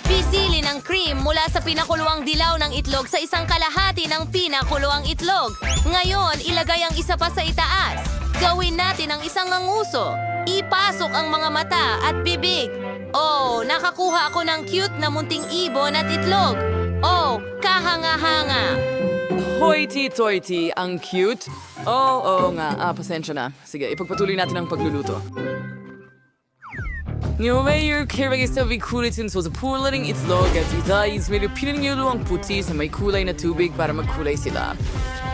Pisili ng cream mula sa pinakuluang dilaw ng itlog sa 1/2 ng pinakuluang itlog. Ngayon, ilagay ang isa pa sa itaas. Gawin natin ang isang nguso. Ipasok ang mga mata at bibig. Oh, nakakuha ako ng cute na munting ibon at itlog. Oh, kahanga-hanga. Hoity-toity, ang cute. Oo nga. Pasensya na. Sige, ipagpatuloy natin ang pagluluto. Ngayon, kailangan sa kulitin sa pularing itlog at itayis may pinangyulo ang puti sa may kulay na tubig para magkulay sila.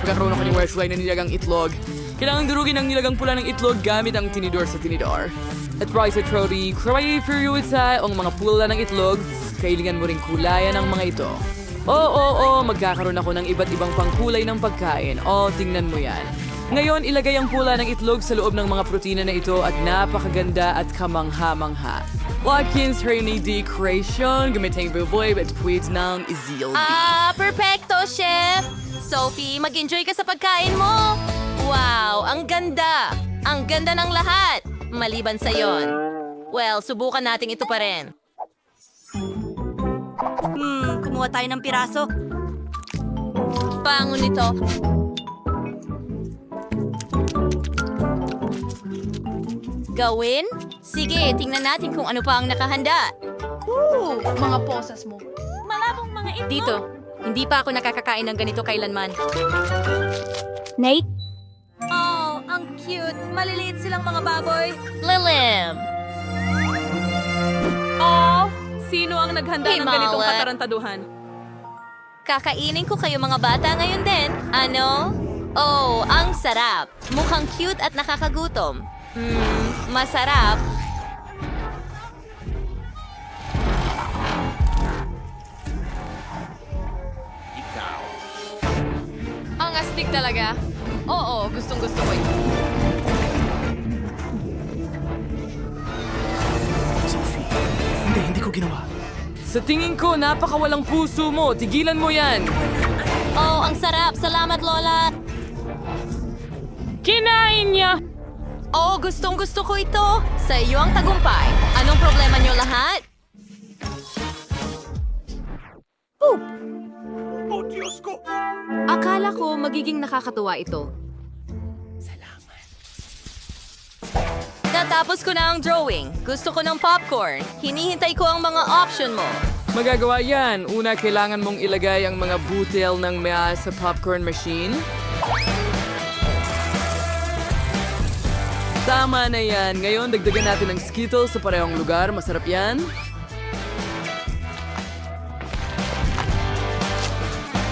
Pagkakaroon ako ng kulay na nilagang itlog, kailangan durugin ang nilagang pula ng itlog gamit ang tinidor sa tinidor. At rice at roti, kraway periodsa ang mga pula ng itlog, kailangan mo rin kulayan ang mga ito. Magkakaroon ako ng iba't ibang pangkulay ng pagkain. Tingnan mo yan. Ngayon, ilagay ang pula ng itlog sa loob ng mga protina na ito at napakaganda at kamangha-mangha. Watkins, Rainy Decoration, gamitin ang buboy at puwit ng izilbi. Perfecto, chef! Sophie, mag-enjoy ka sa pagkain mo! Wow, ang ganda! Ang ganda ng lahat! Maliban sa yon. Well, subukan natin ito pa rin. Kumuha tayo ng piraso. Pango nito. Gawin? Sige, tingnan natin kung ano pa ang nakahanda. Mga posas mo. Malabong mga itlog. Dito, hindi pa ako nakakakain ng ganito kailanman. Oh, ang Ang cute. Maliliit silang mga baboy. Lilim! Oh, sino ang naghanda ng ganitong Himala. katarantaduhan? Kakainin ko kayo mga bata ngayon din. Ano? Oh, ang sarap. Mukhang cute at nakakagutom. Masarap. Ang astig talaga. Oo, gustong-gusto ko ito. Sa tingin ko, napakawalang puso mo. Tigilan mo yan. Oh, ang sarap. Salamat, Lola. Kinain niya! Oh, gustong-gusto ko ito. Sa iyo ang tagumpay. Anong problema niyo lahat? Akala ko magiging nakakatuwa ito. Natapos ko na ang drawing. Gusto ko ng popcorn. Hinihintay ko ang mga option mo. Magagawa yan. Una, kailangan mong ilagay ang mga butil ng mea sa popcorn machine. Tama na yan. Ngayon, dagdagan natin ng Skittles sa parehong lugar. Masarap yan.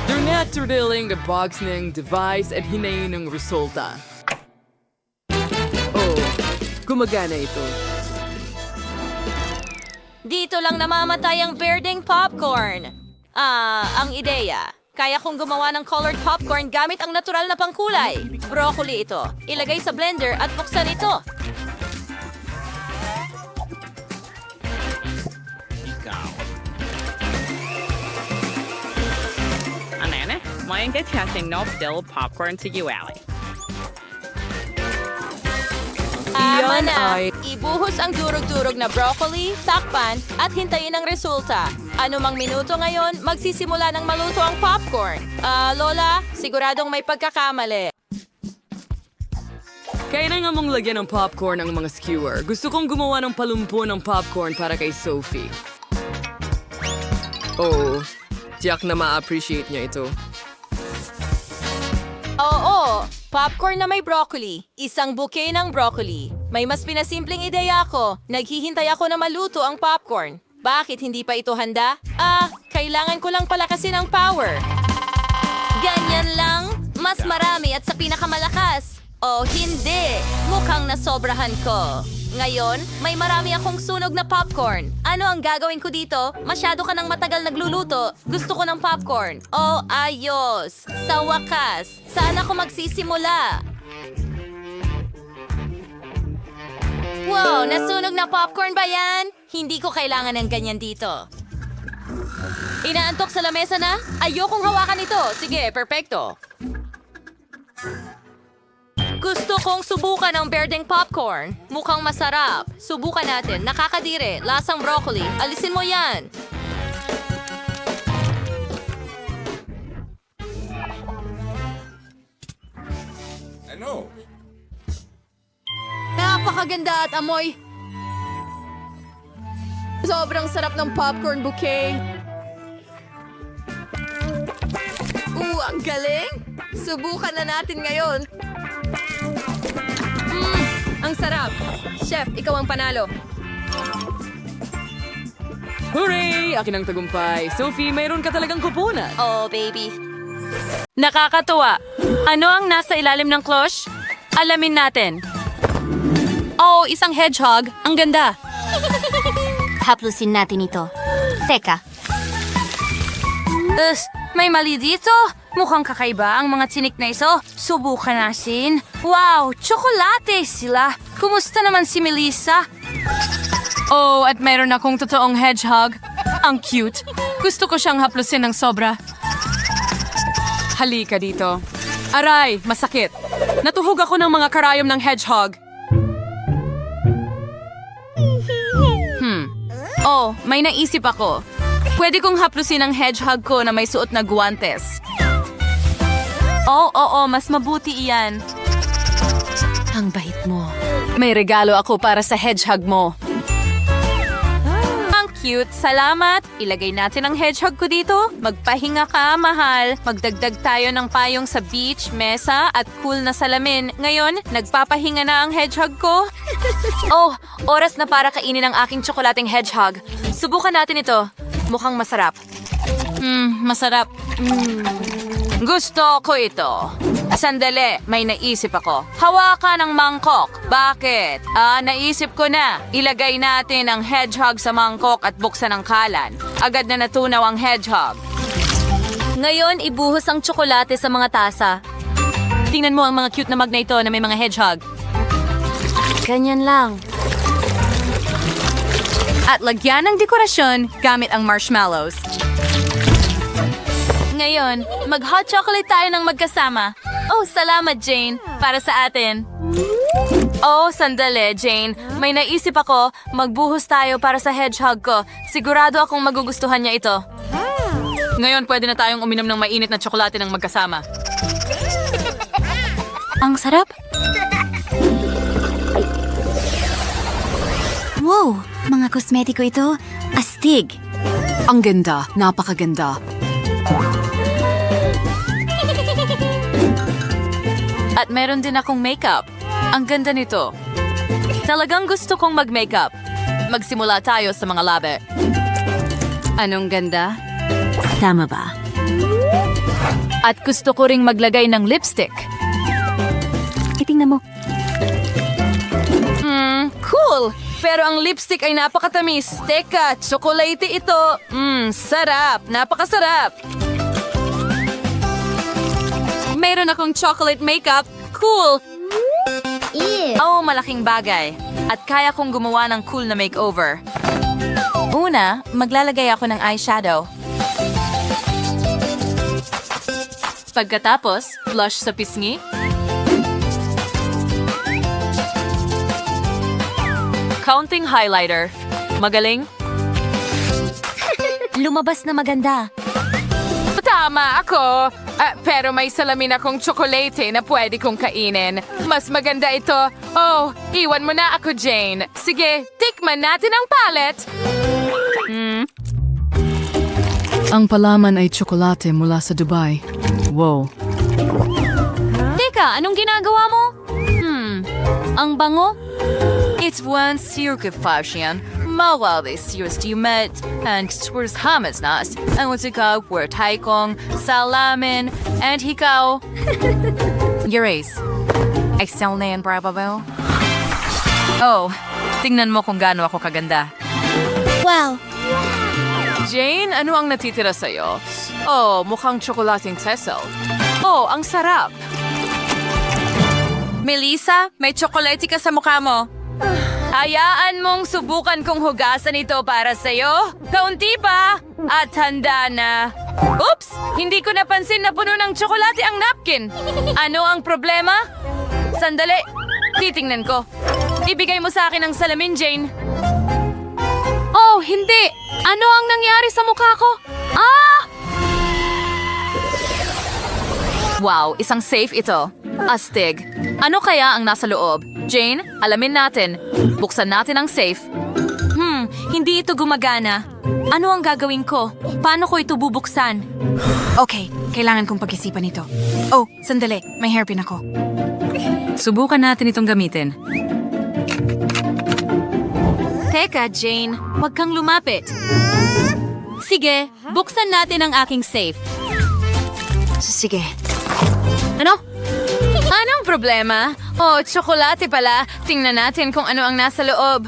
They're naturally the box ng device at hinayin ng resulta. Oh, gumagana ito. Dito lang namamatay ang berdeng popcorn. Ang ideya. Kaya kong gumawa ng colored popcorn gamit ang natural na pangkulay. Broccoli ito. Ilagay sa blender at buksan ito. Anene, maayong testing no still popcorn to you, Ali. Tama Iyan na. ay- Ibuhos ang durog-durog na broccoli, takpan, at hintayin ang resulta. Ano mang minuto ngayon, magsisimula ng maluto ang popcorn. Lola, siguradong may pagkakamali. Kailangan mong lagyan ng popcorn ang mga skewer. Gusto kong gumawa ng palumpo ng popcorn para kay Sophie. Oh, tiyak na ma-appreciate niya ito. Oo, popcorn na may broccoli. Isang bouquet ng broccoli. May mas pinasimpleng ideya ako. Naghihintay ako na maluto ang popcorn. Bakit hindi pa ito handa? Kailangan ko lang palakasin ang power. Ganyan lang? Mas marami at sa pinakamalakas. Oh, hindi. Mukhang nasobrahan ko. Ngayon, may marami akong sunog na popcorn. Ano ang gagawin ko dito? Masyado ka nang matagal nagluluto. Gusto ko ng popcorn. Oh, ayos. Sa wakas, saan ako magsisimula? Wow, nasunog na popcorn ba yan? Hindi ko kailangan ng ganyan dito. Inaantok sa lamesa na? Ayokong hawakan ito. Sige, perfecto. Gusto kong subukan ang berdeng popcorn. Mukhang masarap. Subukan natin. Nakakadire. Lasang broccoli. Alisin mo yan. Napakaganda at amoy. Sobrang sarap ng popcorn bouquet. Ang galing! Subukan na natin ngayon. Ang sarap. Chef, ikaw ang panalo. Hooray! Akin ang tagumpay. Sophie, mayroon ka talagang kupunan. Oh, baby. Nakakatuwa. Ano ang nasa ilalim ng cloche? Alamin natin. Oh, isang hedgehog. Ang ganda. Haplusin natin ito. Teka. May mali dito. Mukhang kakaiba ang mga tinik na ito. Subukan natin. Wow, tsokolate sila. Kumusta naman si Melissa? Oh, at mayroon akong totoong hedgehog. Ang cute. Gusto ko siyang haplusin ng sobra. Halika dito. Aray, masakit. Natuhog ako ng mga karayom ng hedgehog. Oh, may naisip ako. Pwede kong haplusin ang hedgehog ko na may suot na guwantes. Oo, mas mabuti iyan. Ang bait mo. May regalo ako para sa hedgehog mo. Ang cute. Salamat. Ilagay natin ang hedgehog ko dito. Magpahinga ka, mahal. Magdagdag tayo ng payong sa beach, mesa, at cool na salamin. Ngayon, nagpapahinga na ang hedgehog ko. Oh, oras na para kainin ang aking tsokolating hedgehog. Subukan natin ito. Mukhang masarap. Masarap. Gusto ko ito. Sandali, may naisip ako. Hawakan ang mangkok. Bakit? Naisip ko na. Ilagay natin ang hedgehog sa mangkok at buksan ang kalan. Agad na natunaw ang hedgehog. Ngayon, ibuhos ang tsokolate sa mga tasa. Tingnan mo ang mga cute na mug na ito na may mga hedgehog. Ganyan lang. At lagyan ng dekorasyon gamit ang marshmallows. Ngayon, mag-hot chocolate tayo ng magkasama. Oh, salamat, Jane. Para sa atin. Oh, sandali, Jane. May naisip ako, magbuhos tayo para sa hedgehog ko. Sigurado akong magugustuhan niya ito. Ngayon, pwede na tayong uminom ng mainit na tsokolate ng magkasama. Ang sarap. Wow! Mga kosmetiko ito. Astig. Ang ganda. Napakaganda. At meron din akong makeup. Ang ganda nito. Talagang gusto kong mag-makeup. Magsimula tayo sa mga labi. Anong ganda? Tama ba? At gusto ko ring maglagay ng lipstick. Itingnan mo. Cool! Pero ang lipstick ay napakatamis. Teka, tsokolate ito. Sarap. Napakasarap. Mayroon akong chocolate makeup. Cool! Oh, malaking bagay. At kaya kong gumawa ng cool na makeover. Una, maglalagay ako ng eyeshadow. Pagkatapos, blush sa pisngi. Counting highlighter. Magaling? Lumabas na maganda. Tama ako. Pero may salamin akong tsokolate na pwede kong kainin. Mas maganda ito. Oh, iwan mo na ako, Jane. Sige, tikman natin ang palette. Ang palaman ay tsokolate mula sa Dubai. Wow. Teka, anong ginagawa mo? Ang bango? It's one circumfashion. Mawali serious met and tours hamas nas. And what's ikaw, we're taikong, salamin, and hikaw. Yuris. Excel na yan, bravo. Oh, tingnan mo kung gaano ako kaganda. Wow! Jane, ano ang natitira sa'yo? Oh, mukhang tsokolating Cecil. Oh, ang sarap. Melissa, may tsokolate ka sa mukha mo. Hayaan mong subukan kong hugasan ito para sa'yo. Kaunti pa. At handa na. Oops! Hindi ko napansin na puno ng tsokolate ang napkin. Ano ang problema? Sandali. Titingnan ko. Ibigay mo sa akin ang salamin, Jane. Oh, hindi! Ano ang nangyari sa mukha ko? Wow, isang safe ito. Astig. Ano kaya ang nasa loob? Jane, alamin natin. Buksan natin ang safe. Hindi ito gumagana. Ano ang gagawin ko? Paano ko ito bubuksan? Okay, kailangan kong pag-isipan ito. Oh, sandali. May hairpin ako. Subukan natin itong gamitin. Teka, Jane. Huwag kang lumapit. Sige, buksan natin ang aking safe. Sige. Ano? Anong problema? Oh, tsokolate pala. Tingnan natin kung ano ang nasa loob.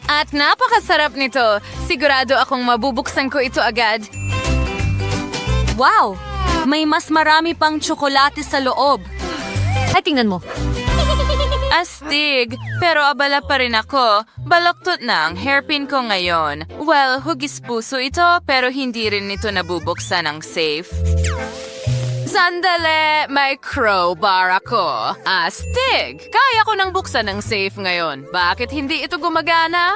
At napakasarap nito. Sigurado akong mabubuksan ko ito agad. Wow! May mas marami pang tsokolate sa loob. Ay, tingnan mo. Astig, pero abala pa rin ako. Baloktot na ang hairpin ko ngayon. Well, hugis puso ito, pero hindi rin ito nabubuksan ang safe. Sandali, may crowbar ako. Astig! Kaya ko nang buksan ang safe ngayon. Bakit hindi ito gumagana?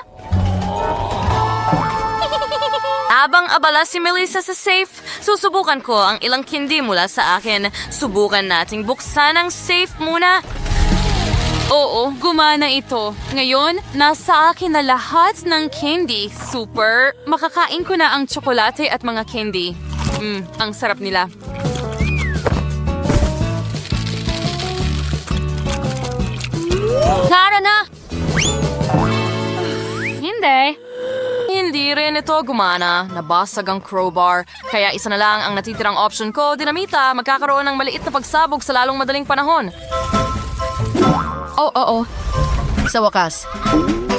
Habang abala si Melissa sa safe, susubukan ko ang ilang candy mula sa akin. Subukan nating buksan ang safe muna. Oo, gumana ito. Ngayon, nasa akin na lahat ng candy. Super! Makakain ko na ang tsokolate at mga candy. Ang sarap nila. Tara na! Hindi rin ito gumana. Nabasag ang crowbar. Kaya isa na lang ang natitirang option ko, dinamita. Magkakaroon ng maliit na pagsabog sa lalong madaling panahon. Oo. Sa wakas.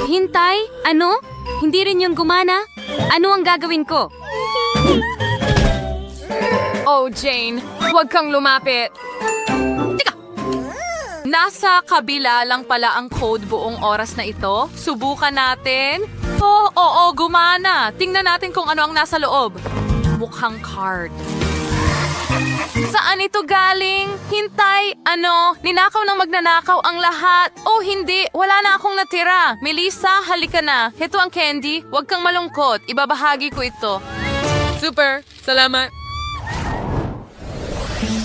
Hintay? Ano? Hindi rin yung gumana? Ano ang gagawin ko? Oh, Jane, huwag kang lumapit. Teka! Nasa kabila lang pala ang code buong oras na ito. Subukan natin. Oo, gumana. Tingnan natin kung ano ang nasa loob. Mukhang card. Saan ito galing? Hintay, ano? Ninakaw ng magnanakaw ang lahat. Oh, hindi. Wala na akong natira. Melissa, halika na. Heto ang candy. Huwag kang malungkot. Ibabahagi ko ito. Super! Salamat!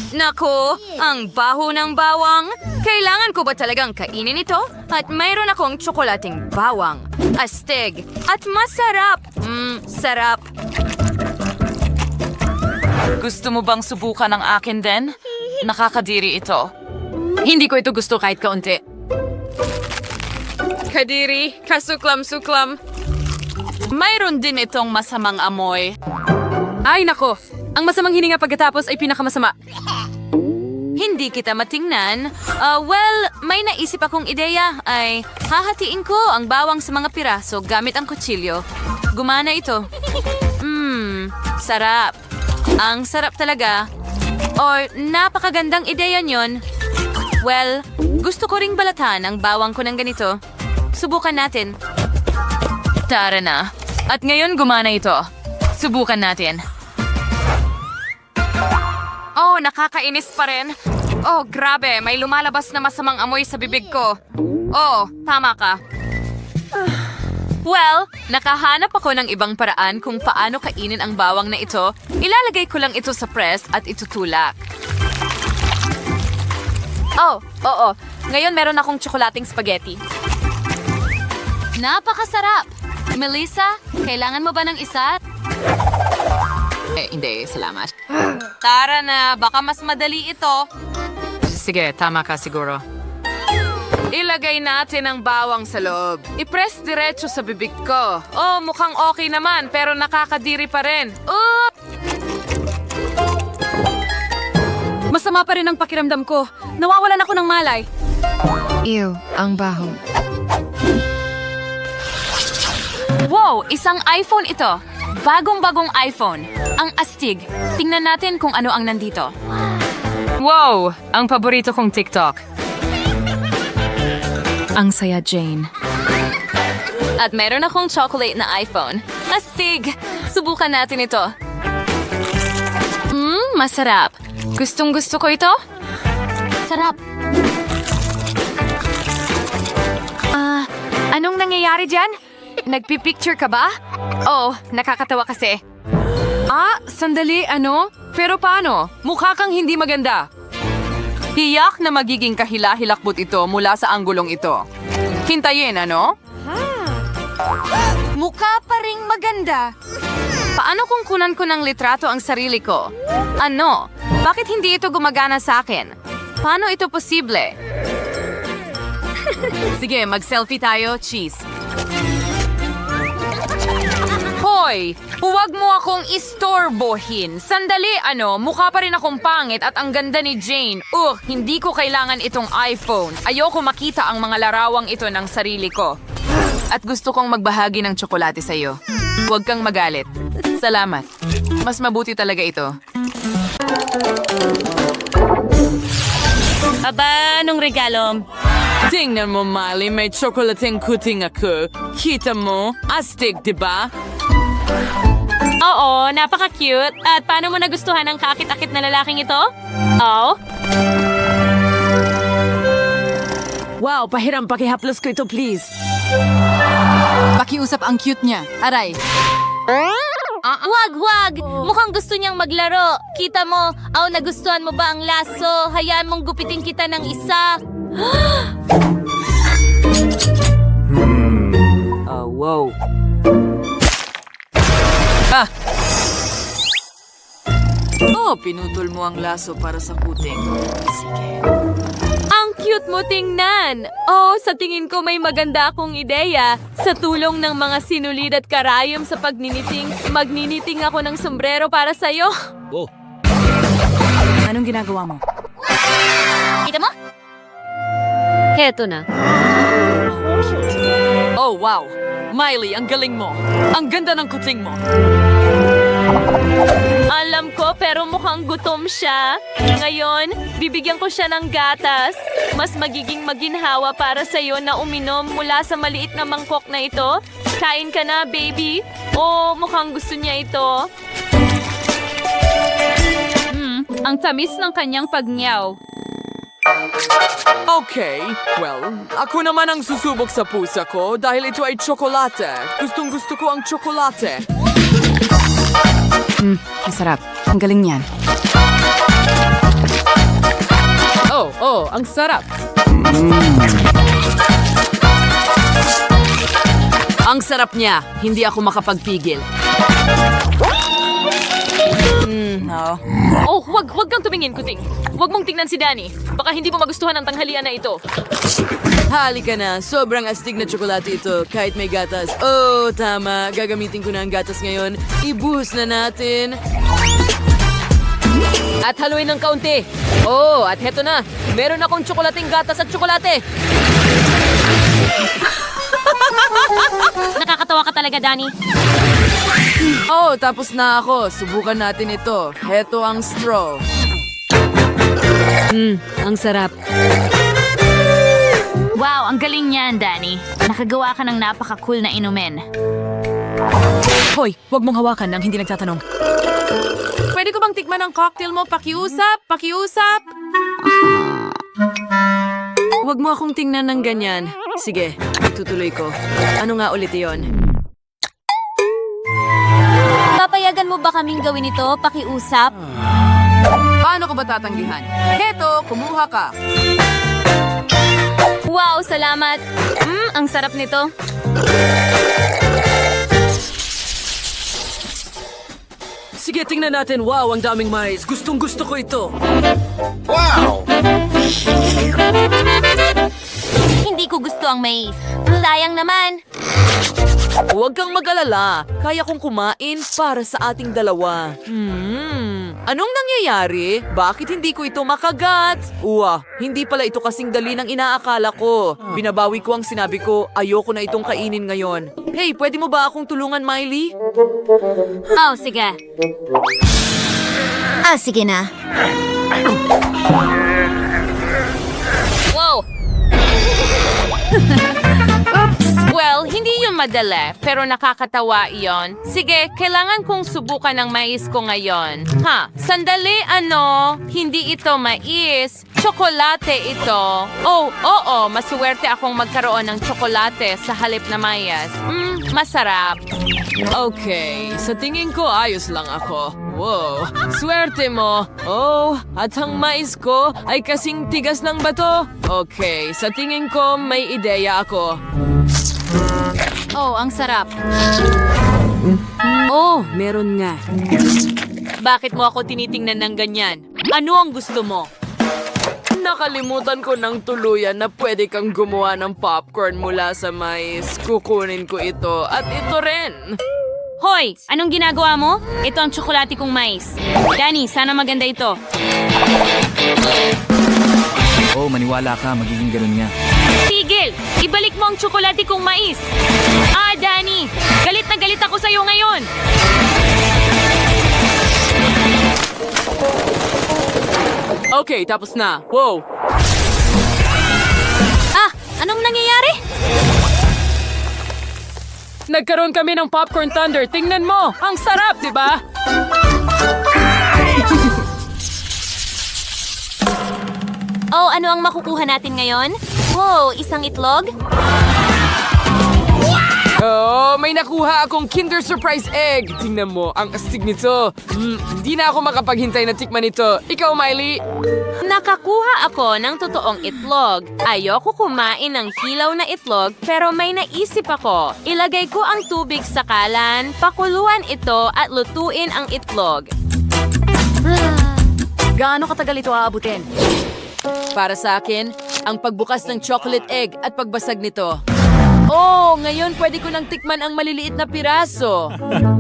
Nako, ang baho ng bawang. Kailangan ko ba talagang kainin ito? At mayroon akong tsokolating bawang. Astig. At masarap. Sarap. Gusto mo bang subukan ang akin din? Nakakadiri ito. Hindi ko ito gusto kahit kaunti. Kadiri, kasuklam-suklam. Mayroon din itong masamang amoy. Ay, nako! Ang masamang hininga pagkatapos ay pinakamasama. Hindi kita matingnan. Well, may naisip akong ideya ay hahatiin ko ang bawang sa mga piraso gamit ang kutsilyo. Gumana ito. Sarap. Ang sarap talaga. Or napakagandang ideya nyon. Well, gusto ko ring balatan ang bawang ko ng ganito. Subukan natin. Tara na. At ngayon gumana ito. Subukan natin. Oh, nakakainis pa rin. Oh, grabe. May lumalabas na masamang amoy sa bibig ko. Oh, tama ka. Well, nakahanap ako ng ibang paraan kung paano kainin ang bawang na ito. Ilalagay ko lang ito sa press at itutulak. Oh, oo. Ngayon meron akong tsokolating spaghetti. Napakasarap! Melissa, kailangan mo ba ng isa? Hindi, salamat. Tara na, baka mas madali ito. Sige, tama ka siguro. Ilagay natin ang bawang sa loob. I-press diretso sa bibig ko. Oh, mukhang okay naman, pero nakakadiri pa rin. Masama pa rin ang pakiramdam ko. Nawawalan ako ng malay. Ew, ang baho. Wow, isang iPhone ito. Bagong-bagong iPhone. Ang astig. Tingnan natin kung ano ang nandito. Wow, ang paborito kong TikTok. Ang saya, Jane. At meron akong chocolate na iPhone. Astig! Subukan natin ito. Masarap. Gustong-gusto ko ito. Sarap. Anong nangyayari dyan? Nagpipicture ka ba? Oh, nakakatawa kasi. Sandali, ano? Pero paano? Mukha kang hindi maganda. Tiyak na magiging kahila-hilakbot ito mula sa anggulong ito. Hintayin, ano? Mukha pa ring maganda. Paano kung kunan ko ng litrato ang sarili ko? Ano? Bakit hindi ito gumagana sa akin? Paano ito posible? Sige, mag-selfie tayo. Cheese. Hoy! Huwag mo akong istorbohin. Sandali, ano? Mukha pa rin akong pangit at ang ganda ni Jane. Hindi ko kailangan itong iPhone. Ayoko makita ang mga larawang ito ng sarili ko. At gusto kong magbahagi ng tsokolate sa iyo. Huwag kang magalit. Salamat. Mas mabuti talaga ito. Aba, anong regalo? Tingnan mo, Molly, may tsokolating kuting ako. Kita mo? Astig, di ba? Oo, napaka-cute. At paano mo nagustuhan ang kakit-akit na lalaking ito? Oh? Wow, pahiram, pakihaplos ko ito, please. Pakiusap ang cute niya. Aray. Wag! Mukhang gusto niyang maglaro. Kita mo, nagustuhan mo ba ang laso? Hayaan mong gupitin kita ng isa. Wow. Oh, pinutol mo ang laso para sa kuting. Sige. Ang cute mo tingnan! Oh, sa tingin ko may maganda akong ideya. Sa tulong ng mga sinulid at karayom sa pagniniting, magniniting ako ng sombrero para sa'yo. Anong ginagawa mo? Kita mo? Heto na. Oh, wow. Miley, ang galing mo. Ang ganda ng kuting mo. Alam ko, pero mukhang gutom siya. Ngayon, bibigyan ko siya ng gatas. Mas magiging maginhawa para sa'yo na uminom mula sa maliit na mangkok na ito. Kain ka na, baby. Oh, mukhang gusto niya ito. Ang tamis ng kanyang pagnyaw. Okay, well, ako naman ang susubok sa pusa ko dahil ito ay tsokolate. Gustong gusto ko ang tsokolate. Masarap. Ang galing niyan. Oh, ang sarap. Ang sarap niya. Hindi ako makapagpigil. Oh, wag kang tumingin, kuting. Wag mong tingnan si Danny. Baka hindi mo magustuhan ang tanghalian na ito. Halika na. Sobrang astig na tsokolate ito kahit may gatas. Oh, tama. Gagamitin ko na ang gatas ngayon. Ibuhos na natin. At haluin ng kaunti. Oh, at heto na. Meron akong tsokolating gatas at tsokolate. Nakakatawa ka talaga, Danny. Oh, tapos na ako. Subukan natin ito. Heto ang straw. Ang sarap. Wow, ang galing niyan, Danny. Nakagawa ka ng napaka-cool na inumin. Hoy, huwag mong hawakan nang hindi nagtatanong. Pwede ko bang tikman ang cocktail mo? Pakiusap? Pakiusap? Huwag mo akong tingnan ng ganyan. Sige, itutuloy ko. Ano nga ulit iyon? Papayagan mo ba kaming gawin ito? Pakiusap? Paano ko ba tatanggihan? Heto, kumuha ka. Wow, salamat. Ang sarap nito. Sige, tingnan natin. Wow, ang daming mais. Gustong gusto ko ito. Hindi ko gusto ang mais. Sayang naman. Huwag kang mag-alala. Kaya kong kumain para sa ating dalawa. Anong nangyayari? Bakit hindi ko ito makagat? Hindi pala ito kasing dali ng inaakala ko. Binabawi ko ang sinabi ko, ayoko na itong kainin ngayon. Hey, pwede mo ba akong tulungan, Miley? Oh, sige. Sige na. Wow! Well, hindi yun madali, pero nakakatawa iyon. Sige, kailangan kong subukan ng mais ko ngayon. Sandali, hindi ito mais. Tsokolate ito. Oh, oo, maswerte akong magkaroon ng tsokolate sa halip na mayas. Masarap. Okay, sa tingin ko ayos lang ako. Wow, swerte mo. Oh, at ang mais ko ay kasing tigas ng bato. Okay, sa tingin ko may ideya ako. Oh, ang sarap. Oh, meron nga. Bakit mo ako tinitingnan ng ganyan? Ano ang gusto mo? Nakalimutan ko ng tuluyan na pwede kang gumawa ng popcorn mula sa mais. Kukunin ko ito at ito rin. Hoy! Anong ginagawa mo? Ito ang tsokolate kong mais. Danny, sana maganda ito. Oh, maniwala ka, magiging ganun nga. Tigil! Ibalik mo ang tsokolate kong mais! Danny! Galit na galit ako sa'yo ngayon! Okay, tapos na. Wow! Anong nangyayari? Nagkaroon kami ng popcorn thunder. Tingnan mo! Ang sarap, di ba? Oh, ano ang makukuha natin ngayon? Wow, isang itlog? Oh, may nakuha akong Kinder Surprise Egg. Tingnan mo, ang astig nito. Hindi na ako makapaghintay na tikman ito. Ikaw, Miley. Nakakuha ako ng totoong itlog. Ayoko kumain ng hilaw na itlog pero may naisip ako. Ilagay ko ang tubig sa kalan, pakuluan ito at lutuin ang itlog. Gaano katagal ito aabutin? Para sa akin, ang pagbukas ng chocolate egg at pagbasag nito. Oh, ngayon pwede ko nang tikman ang maliliit na piraso.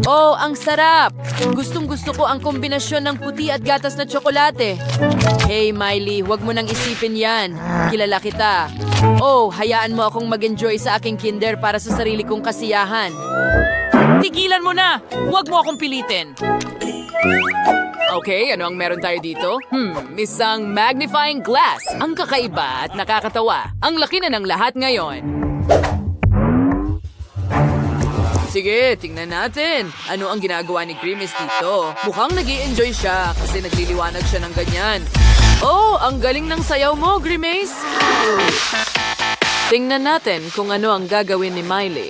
Oh, ang sarap! Gustong-gusto ko ang kombinasyon ng puti at gatas na tsokolate. Hey, Miley, huwag mo nang isipin yan. Kilala kita. Oh, hayaan mo akong mag-enjoy sa aking kinder para sa sarili kong kasiyahan. Tigilan mo na! Huwag mo akong pilitin. Okay, ano ang meron tayo dito? Isang magnifying glass. Ang kakaiba at nakakatawa. Ang laki na ng lahat ngayon. Sige, tingnan natin. Ano ang ginagawa ni Grimace dito? Mukhang nag-i-enjoy siya kasi nagliliwanag siya ng ganyan. Oh, ang galing ng sayaw mo, Grimace. Tingnan natin kung ano ang gagawin ni Miley.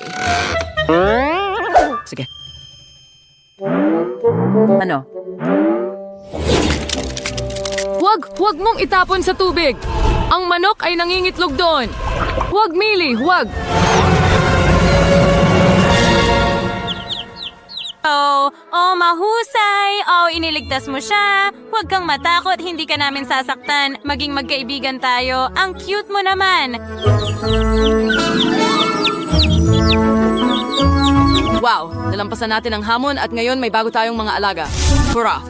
Sige. Ano? Huwag mong itapon sa tubig. Ang manok ay nangingitlog doon. Huwag, Millie, huwag. Oh, mahusay! Oh, iniligtas mo siya! Huwag kang matakot, hindi ka namin sasaktan. Maging magkaibigan tayo. Ang cute mo naman! Wow, nalampasan natin ang hamon at ngayon may bago tayong mga alaga. Hurra!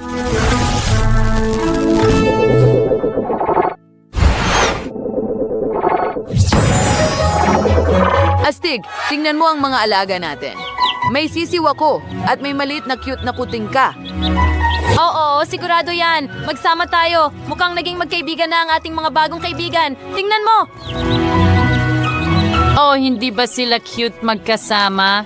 Astig, tingnan mo ang mga alaga natin. May sisiw ako at may maliit na cute na kuting ka. Oo, sigurado yan. Magsama tayo. Mukhang naging magkaibigan na ang ating mga bagong kaibigan. Tingnan mo! Oh, hindi ba sila cute magkasama?